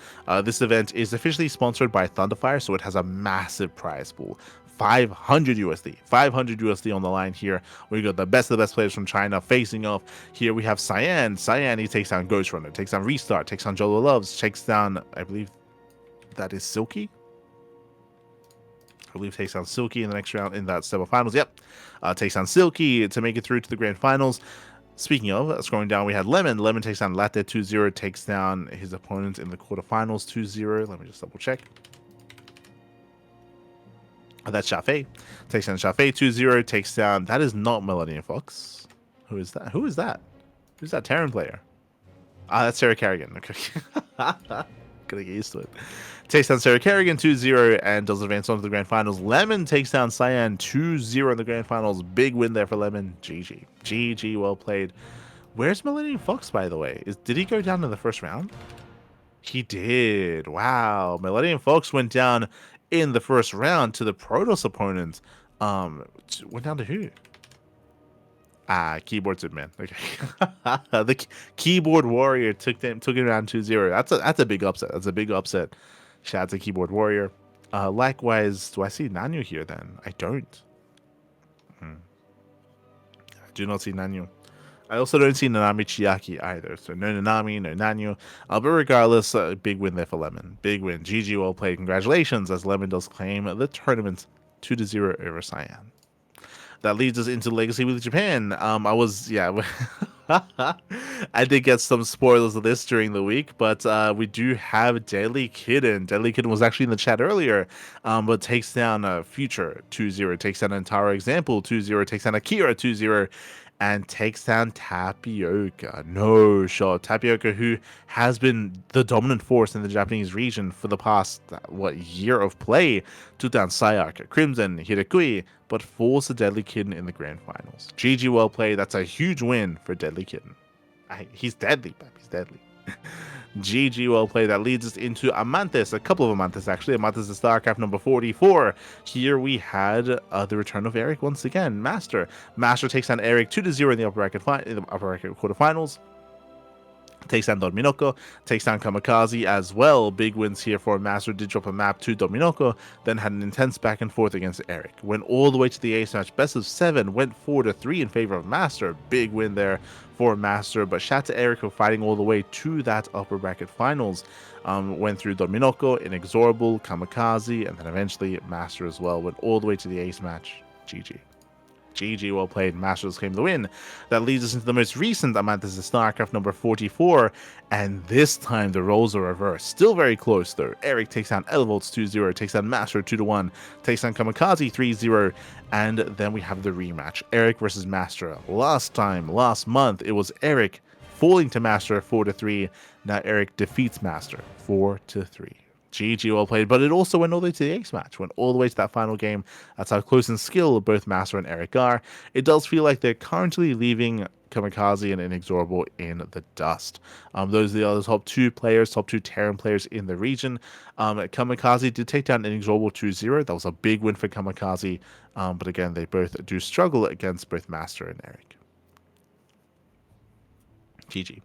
This event is officially sponsored by Thunderfire, so it has a massive prize pool. 500 USD. 500 USD on the line here. We got the best of the best players from China facing off. Here we have Cyan. Cyan, he takes down Ghost Runner, takes down Restart, takes down Jolo Loves, takes down, I believe that is Silky? I believe takes down Silky in the next round in that semifinals. Yep. Takes down Silky to make it through to the grand finals. Speaking of, scrolling down, we had Lemon. Lemon takes down Latte 2-0, takes down his opponent in the quarterfinals 2-0. Let me just double check. That's Shafei. Takes down Shafei 2-0, takes down, that is not Melody Fox. Who is that? Who's that Terran player? That's Sarah Kerrigan. Okay. Gotta get used to it. Takes down Sarah Kerrigan 2-0 and does advance on to the grand finals. Lemon takes down Cyan 2-0 in the grand finals. Big win there for Lemon. GG. GG, well played. Where's Millennium Fox, by the way? Did he go down in the first round? He did. Wow. Millennium Fox went down in the first round to the Protoss opponent. Went down to who? Keyboard Superman. Okay. The Keyboard Warrior took him down 2-0. That's a big upset. That's a big upset. Shout out to Keyboard Warrior. Likewise, do I see Nanyu here then? I don't. I do not see Nanyu. I also don't see Nanami Chiaki either. So no Nanami, no Nanyu. But regardless, big win there for Lemon. Big win. GG, well played. Congratulations, as Lemon does claim the tournament 2-0 over Cyan. That leads us into Legacy with Japan. I did get some spoilers of this during the week, but we do have Deadly Kitten. Deadly Kitten was actually in the chat earlier, but takes down Future 2-0, takes down Antara Example 2-0, takes down Akira 2-0, and takes down Tapioca. No shot. Tapioca, who has been the dominant force in the Japanese region for the past, year of play, took down Sayaka, Crimson, Hirakui, but falls to Deadly Kitten in the grand finals. GG, well played. That's a huge win for Deadly Kitten. He's deadly, Pep. He's deadly. GG, well played. That leads us into Amanthus, a couple of Amanthus actually. Amanthus is StarCraft number 44. Here we had the return of Eric once again. Master takes down Eric 2-0 in the upper bracket quarterfinals. takes down Dominoko, takes down Kamikaze as well. Big wins here for Master. Did drop a map to Dominoko, then had an intense back and forth against Eric. Went all the way to the ace match, best of 7, went 4-3 in favor of Master. Big win there for Master, but shout to Eric for fighting all the way to that upper bracket finals. Went through Dominoko, Inexorable, Kamikaze, and then eventually Master as well. Went all the way to the ace match. GG. GG, well played. Maestros claim the win. That leads us into the most recent amount. This is StarCraft number 44, and this time the roles are reversed. Still very close though. Eric takes down Elevolts 2-0, takes down Master 2-1, takes down Kamikaze 3-0, and then we have the rematch. Eric versus Master. Last month, it was Eric falling to Master 4-3. Now Eric defeats Master 4-3. GG, well played, but it also went all the way to the ace match, went all the way to that final game. That's how close in skill both Master and Eric are. It does feel like they're currently leaving Kamikaze and Inexorable in the dust. Those are the other top 2 players, top 2 Terran players in the region. Kamikaze did take down Inexorable 2-0. That was a big win for Kamikaze, but again, they both do struggle against both Master and Eric. GG.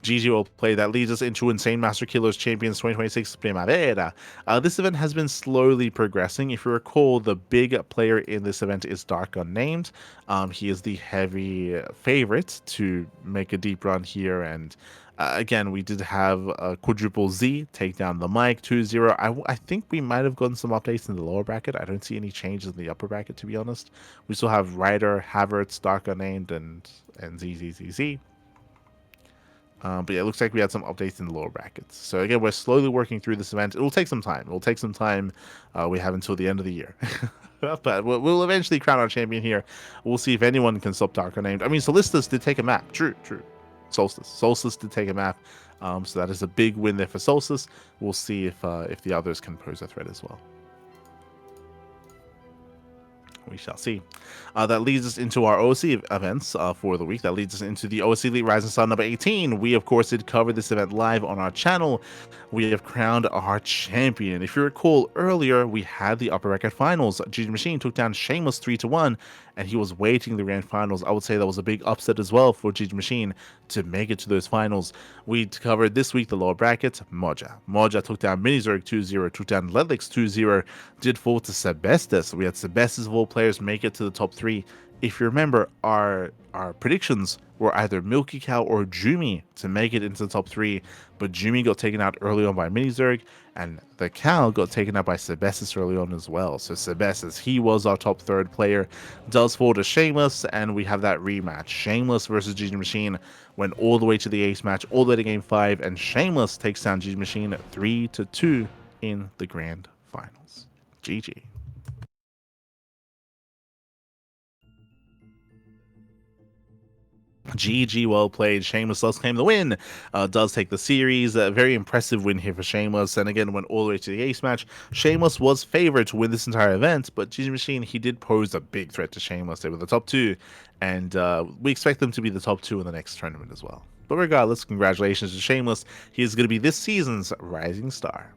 GG will play. That leads us into Insane Master Killers Champions 2026 Primavera. This event has been slowly progressing. If you recall, the big player in this event is Dark Unnamed. He is the heavy favorite to make a deep run here, and again, we did have Quadruple Z take down the mic 2-0. I think we might have gotten some updates in the lower bracket. I don't see any changes in the upper bracket, to be honest. We still have Ryder, Havertz, Dark Unnamed, and ZZZZ. But yeah, it looks like we had some updates in the lower brackets. So again, we're slowly working through this event. It will take some time. We have until the end of the year. But we'll eventually crown our champion here. We'll see if anyone can stop Dark Unnamed. I mean, Solistus did take a map. True. Solstice did take a map. So that is a big win there for Solstice. We'll see if the others can pose a threat as well. We shall see. That leads us into our OSC events for the week. That leads us into the OSC Elite Rising Star number 18. We, of course, did cover this event live on our channel. We have crowned our champion. If you recall, earlier we had the upper bracket finals. GG Machine took down Shameless 3-1, and he was waiting the grand finals. I would say that was a big upset as well for GG Machine to make it to those finals. We covered this week the lower bracket. Moja took down Minizerg 2-0, took down Ledlix 2-0, did fall to Sebestus. We had Sebestus of all players make it to the top 3. If you remember, our predictions were either Milky Cow or Jumi to make it into the top 3, but Jumi got taken out early on by Minizerg, and the Cow got taken out by Sebestus early on as well. So Sebestus, he was our top 3rd player, does fall to Shameless, and we have that rematch. Shameless versus GG Machine went all the way to the ace match, all the way to game 5, and Shameless takes down GG Machine 3-2 in the grand finals. GG. GG, well played. Shameless does claim the win. Does take the series. Very impressive win here for Shameless. And again, went all the way to the ace match. Shameless was favored to win this entire event, but GG Machine, he did pose a big threat to Shameless. They were the top 2, and we expect them to be the top 2 in the next tournament as well. But regardless, congratulations to Shameless. He is going to be this season's Rising Star.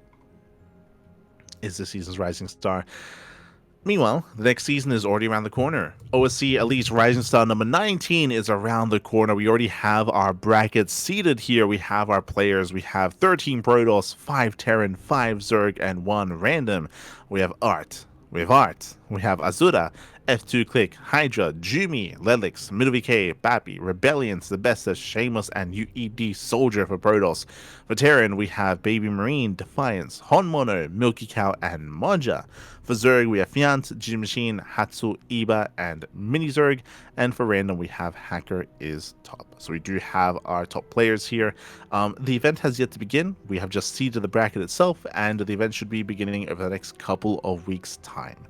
Meanwhile, the next season is already around the corner. OSC Elite Rising Star number 19 is around the corner. We already have our brackets seated here. We have our players. We have 13 Protoss, 5 Terran, 5 Zerg, and 1 Random. We have Art. We have Azura, F2 Click, Hydra, Jumi, Lelix, MiddleVK, Bappy, Rebellion, Sebestus, Shameless, and UED Soldier for Protoss. For Terran, we have Baby Marine, Defiance, Honmono, Milky Cow, and Moja. For Zerg, we have Fiant, GG Machine, Hatsu, Iba, and Minizerg. And for Random, we have Hacker is top. So we do have our top players here. The event has yet to begin. We have just seeded the bracket itself, and the event should be beginning over the next couple of weeks' time.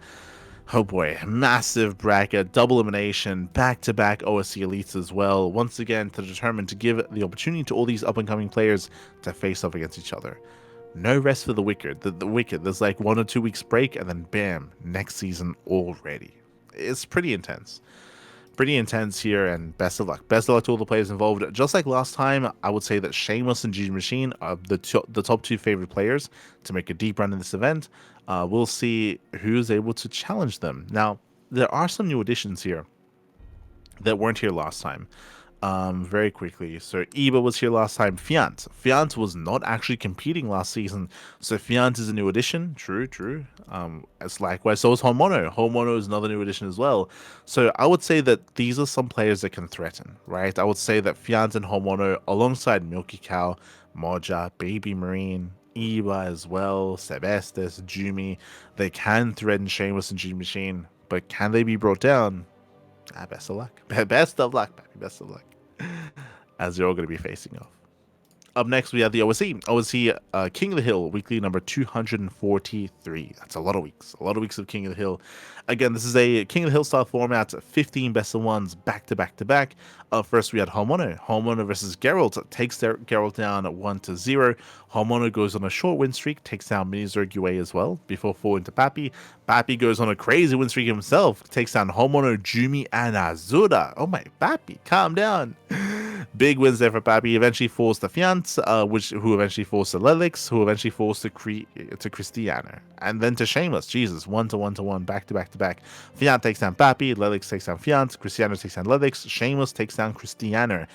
Oh boy, massive bracket, double elimination, back-to-back OSC Elites as well, once again to determine to give the opportunity to all these up-and-coming players to face off against each other. No rest for the Wicked. The Wicked, there's like 1 or 2 weeks break, and then bam, next season already. It's pretty intense. Pretty intense here, and best of luck. Best of luck to all the players involved. Just like last time, I would say that Shameless and GG Machine are the top 2 favorite players to make a deep run in this event. We'll see who's able to challenge them. Now, there are some new additions here that weren't here last time. Very quickly. So Eba was here last time. Fiant. Fiant was not actually competing last season. So Fiant is a new addition. True, true. As likewise, so is Homono. Homono is another new addition as well. So I would say that these are some players that can threaten, right? I would say that Fiant and Homono, alongside Milky Cow, Moja, Baby Marine, Eba as well, Sebestis, Jumi, they can threaten Seamus and G Machine, but can they be brought down? Best of luck. Best of luck, baby. Best of luck. As they're all going to be facing off. Up next, we have the OSC. OSC King of the Hill, weekly number 243. That's a lot of weeks. A lot of weeks of King of the Hill. Again, this is a King of the Hill style format, 15 best of ones back to back to back. First, we had Homono. Homono versus Geralt takes their Geralt down 1-0. Homono goes on a short win streak, takes down Mini Zerg UA as well, before falling to Pappy. Pappy goes on a crazy win streak himself, takes down Homono, Jumi, and Azura. Oh my, Pappy, calm down. Big wins there for Pappy. Eventually falls to Fiant, who eventually falls to Lelix, who eventually falls to Cristiano. And then to Seamus. Jesus, 1-1-1, back to back to back. Fiant takes down Pappy, Lelix takes down Fiant, Cristiano takes down Lelix, Seamus takes down Cristiano.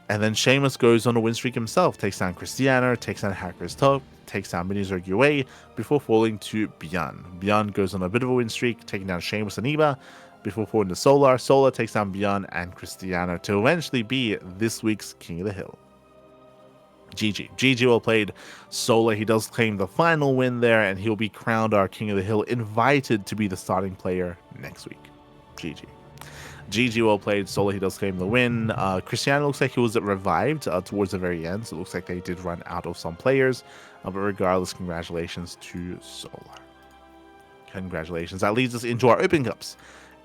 And then Seamus goes on a win streak himself, takes down Cristiano, takes down Hacker's Top, takes down Minizerg UA, before falling to Bjorn. Bjorn goes on a bit of a win streak, taking down Seamus and Eba, before falling to Solar. Solar takes down Bjorn and Cristiano to eventually be this week's King of the Hill. GG. GG well played. Solar, he does claim the final win there, and he'll be crowned our King of the Hill, invited to be the starting player next week. GG. GG well played. Solar, he does claim the win. Cristiano looks like he was revived towards the very end, so it looks like they did run out of some players. But regardless, congratulations to Solar. Congratulations. That leads us into our Open Cups.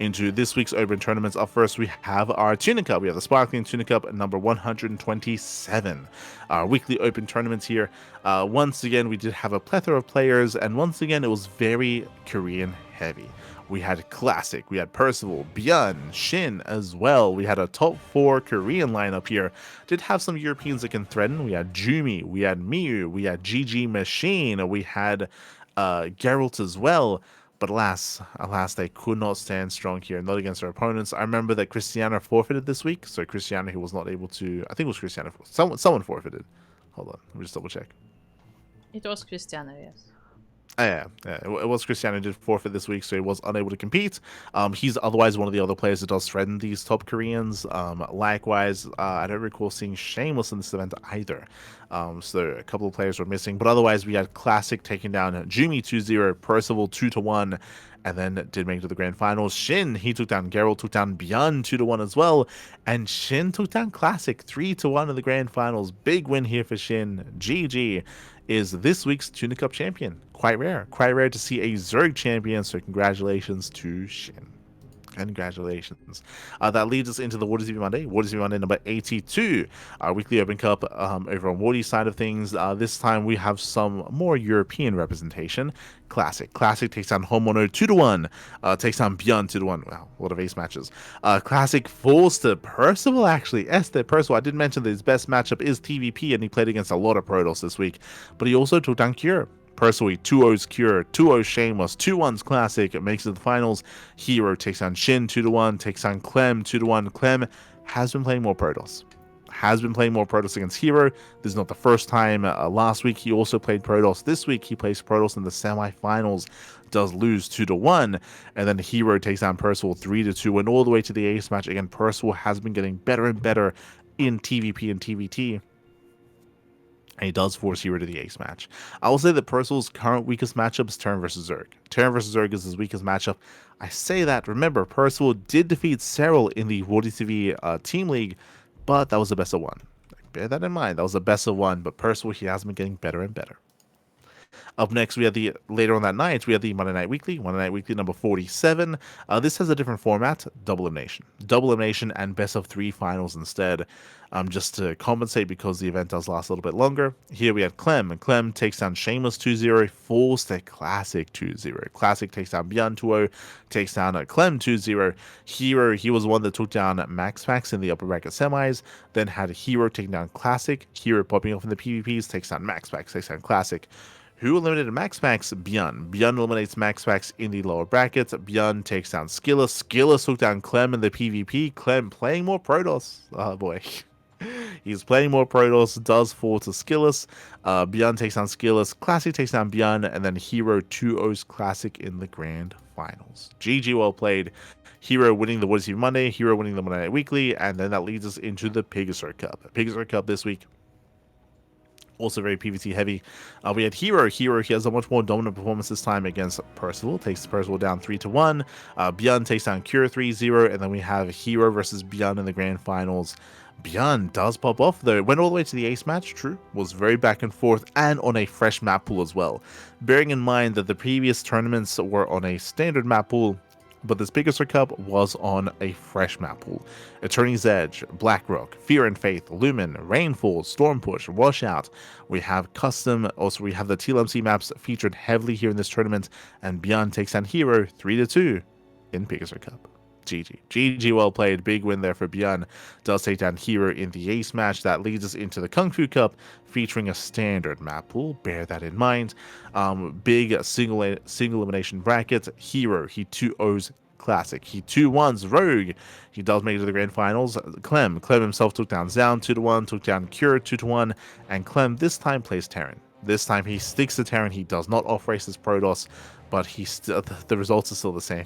Into this week's Open Tournaments. Up first, we have our Tuna Cup. We have the Sparkling Tuna Cup number 127. Our weekly Open Tournaments here. Once again, we did have a plethora of players, and once again, it was very Korean heavy. We had Classic, we had Percival, Bjorn, SHIN as well. We had a top 4 Korean lineup here. Did have some Europeans that can threaten. We had Jumi, we had Miyu, we had GG Machine, we had Geralt as well. But alas, they could not stand strong here, not against their opponents. I remember that Cristiano forfeited this week, so Cristiano, he was not able to. I think it was Cristiano. Someone forfeited. Hold on, let me just double check. It was Cristiano, yes. Yeah, it was Cristiano who did forfeit this week, so he was unable to compete. He's otherwise one of the other players that does threaten these top Koreans. Likewise, I don't recall seeing Shameless in this event either. So a couple of players were missing, but otherwise we had Classic taking down Jumi 2-0, Percival 2-1, and then did make it to the grand finals. SHIN, he took down Geralt, took down Bjorn 2-1 as well, and SHIN took down Classic 3-1 in the grand finals. Big win here for SHIN. GG is this week's Tuna Cup champion. Quite rare to see a Zerg champion, so congratulations to SHIN. Congratulations. That leads us into the WardiTV Monday. WardiTV Monday number 82. Our weekly Open Cup over on Wardy's side of things. This time we have some more European representation. Classic takes down Homono 2-1. Takes down Bjorn 2-1. Wow, a lot of ace matches. Classic falls to Percival, actually. Percival, I did mention that his best matchup is TVP, and he played against a lot of Protoss this week. But he also took down Cure. Personally, 2-0's Cure, 2-0 Shameless, 2-1's Classic, it makes it to the finals. Hero takes on SHIN 2-1, takes on Clem 2-1. Clem has been playing more Protoss. Against Hero. This is not the first time. Last week he also played Protoss. This week he plays Protoss in the semifinals. Does lose 2-1, and then Hero takes down Percival 3-2, and all the way to the ace match. Again, Percival has been getting better and better in TVP and TVT. And he does force Hero to the ace match. I will say that Percival's current weakest matchup is Terran versus Zerg. Terran versus Zerg is his weakest matchup. I say that, remember, Percival did defeat Cyril in the WardiTV Team League, but that was the best of one. Bear that in mind. That was the best of one, but Percival, he has been getting better and better. Up next, we have later on that night, we have the Monday Night Weekly number 47. This has a different format, double elimination and best of 3 finals instead, just to compensate because the event does last a little bit longer. Here we had Clem, and Clem takes down Shameless 2-0, falls to Classic 2-0. Classic takes down Bjorn 2-0, takes down Clem 2-0. Hero, he was the one that took down Max in the upper bracket semis, then had Hero taking down Classic. Hero popping off in the PvPs, takes down Max, takes down Classic. Who eliminated MaxPax? Bjorn. Bjorn eliminates MaxPax in the lower brackets. Bjorn takes down Skillus. Skillus took down Clem in the PvP. Clem playing more Protoss. Oh boy. He's playing more Protoss, does fall to Skillus. Bjorn takes down Skillus. Classic takes down Bjorn. And then Hero 2-0's Classic in the grand finals. GG, well played. Hero winning the WardiTV Monday. Hero winning the Monday Night Weekly. And then that leads us into the Pegasus Cup. Pegasus Cup this week. Also very PvT heavy. We had Hero. Hero, he has a much more dominant performance this time against Percival. Takes Percival down 3-1. Bjorn takes down Cure 3-0. And then we have Hero versus Bjorn in the grand finals. Bjorn does pop off though. Went all the way to the ace match, true. Was very back and forth and on a fresh map pool as well. Bearing in mind that the previous tournaments were on a standard map pool, but this Pegasus Cup was on a fresh map pool. Attorney's Edge, Blackrock, Fear and Faith, Lumen, Rainfall, Storm Push, Washout. We have custom, also we have the TLMC maps featured heavily here in this tournament, and Bjorn takes down Hero 3-2 in Pegasus Cup. GG. GG, well played. Big win there for Bjorn. Does take down Hero in the ace match. That leads us into the Kung Fu Cup featuring a standard map pool. Bear that in mind. Big single elimination bracket. Hero, he 2-0's Classic. He 2-1's Rogue. He does make it to the grand finals. Clem himself took down Zound 2-1, took down Cure 2-1, and Clem this time plays Terran. This time he sticks to Terran. He does not off-race his Protoss, but he still, the results are still the same.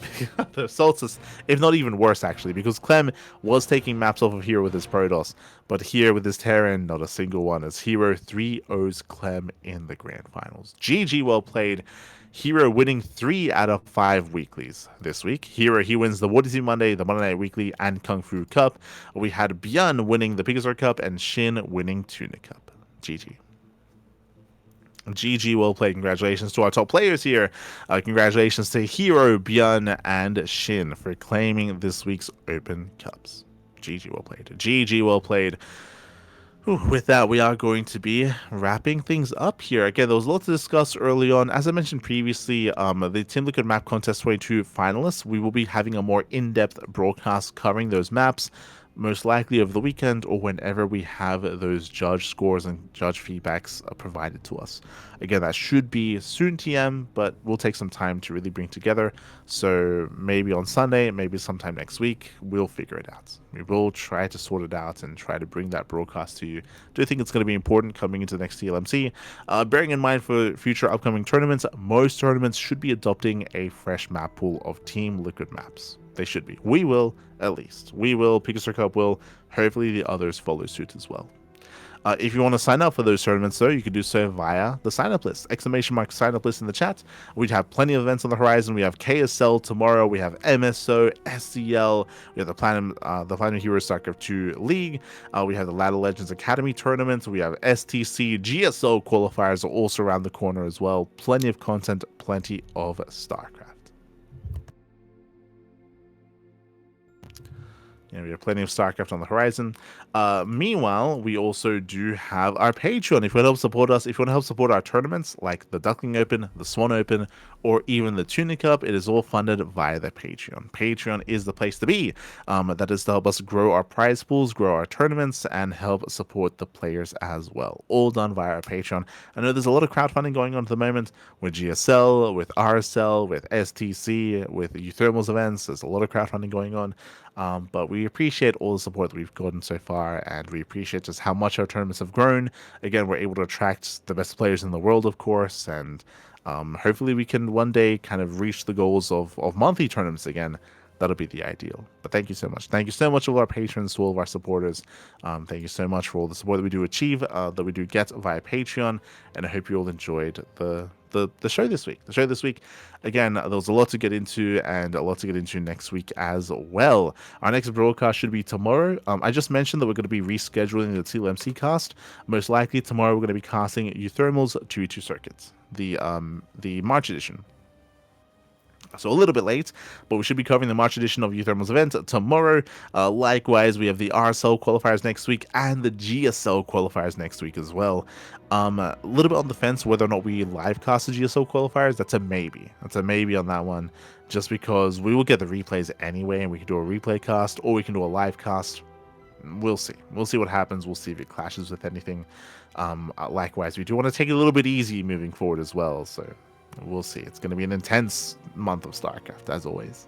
The results is, if not even worse actually, because Clem was taking maps off of Hero with his Protoss, but here with his Terran, not a single one. As Hero 3-0's Clem in the grand finals. GG, well played. Hero winning 3 out of 5 weeklies this week. Hero, he wins the WardiTV Monday, the Monday Night Weekly, and Kung Fu Cup. We had Bjorn winning the Pegasus Cup and Shin winning Tuna Cup. GG. GG, well played. Congratulations to our top players here. Congratulations to Hero, Bjorn, and Shin for claiming this week's Open Cups. GG, well played. GG, well played. With that, we are going to be wrapping things up here. Again, there was a lot to discuss early on. As I mentioned previously, the Team Liquid Map Contest 22 finalists, we will be having a more in-depth broadcast covering those maps, most likely over the weekend or whenever we have those judge scores and judge feedbacks provided to us. Again, that should be soon TM, but we'll take some time to really bring together. So maybe on Sunday, maybe sometime next week, we'll figure it out. We will try to sort it out and try to bring that broadcast to you. Do think it's going to be important coming into the next TLMC. Bearing in mind for future upcoming tournaments, most tournaments should be adopting a fresh map pool of Team Liquid maps. They should be. We will, at least. We will. Pegasus Cup will. Hopefully the others follow suit as well. If you want to sign up for those tournaments, though, you can do so via the sign-up list. ! Sign up list in the chat. We have plenty of events on the horizon. We have KSL tomorrow. We have MSO, SCL. We have the Platinum Heroes StarCraft II League. We have the Ladder Legends Academy tournament. We have STC, GSL qualifiers are also around the corner as well. Plenty of content, plenty of StarCraft. Yeah, we have plenty of StarCraft on the horizon. Meanwhile, we also do have our Patreon. If you want to help support us, if you want to help support our tournaments like the Duckling Open, the Swan Open, or even the Tuna Cup, it is all funded via the Patreon. Patreon is the place to be. That is to help us grow our prize pools, grow our tournaments, and help support the players as well. All done via our Patreon. I know there's a lot of crowdfunding going on at the moment with GSL, with RSL, with STC, with Miscellanous Events. There's a lot of crowdfunding going on. But we appreciate all the support that we've gotten so far, and we appreciate just how much our tournaments have grown. Again, we're able to attract the best players in the world, of course, and hopefully we can one day kind of reach the goals of monthly tournaments again. That'll be the ideal. But thank you so much. Thank you so much to all our patrons, to all of our supporters. Thank you so much for all the support that we do achieve, that we do get via Patreon, and I hope you all enjoyed the show this week. The show this week, again, there was a lot to get into and a lot to get into next week as well. Our next broadcast should be tomorrow. I just mentioned that we're going to be rescheduling the TLMC cast. Most likely tomorrow we're going to be casting Euthermal's 2v2 circuits, the March edition. So a little bit late, but we should be covering the March edition of Miscellanous Events tomorrow. Likewise, we have the RSL qualifiers next week and the GSL qualifiers next week as well. A little bit on the fence whether or not we live cast the GSL qualifiers. That's a maybe. That's a maybe on that one, just because we will get the replays anyway, and we can do a replay cast or we can do a live cast. we'll see. We'll see what happens. We'll see if it clashes with anything. Likewise, we do want to take it a little bit easy moving forward as well. So we'll see. It's going to be an intense month of StarCraft, as always.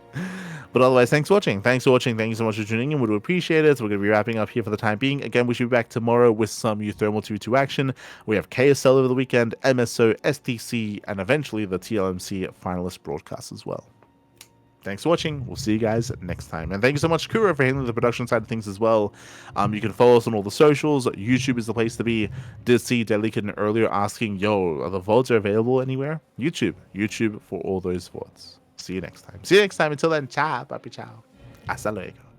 But otherwise, thanks for watching. Thanks for watching. Thank you so much for tuning in. We do appreciate it. We're going to be wrapping up here for the time being. Again, we should be back tomorrow with some Thermal 2v2 action. We have KSL over the weekend, MSO, STC, and eventually the TLMC finalist broadcast as well. Thanks for watching. We'll see you guys next time. And thank you so much, Kura, for handling the production side of things as well. You can follow us on all the socials. YouTube is the place to be. Did see Delican earlier asking, yo, are the votes available anywhere? YouTube for all those votes. See you next time. See you next time. Until then, ciao, papi, ciao. Hasta luego.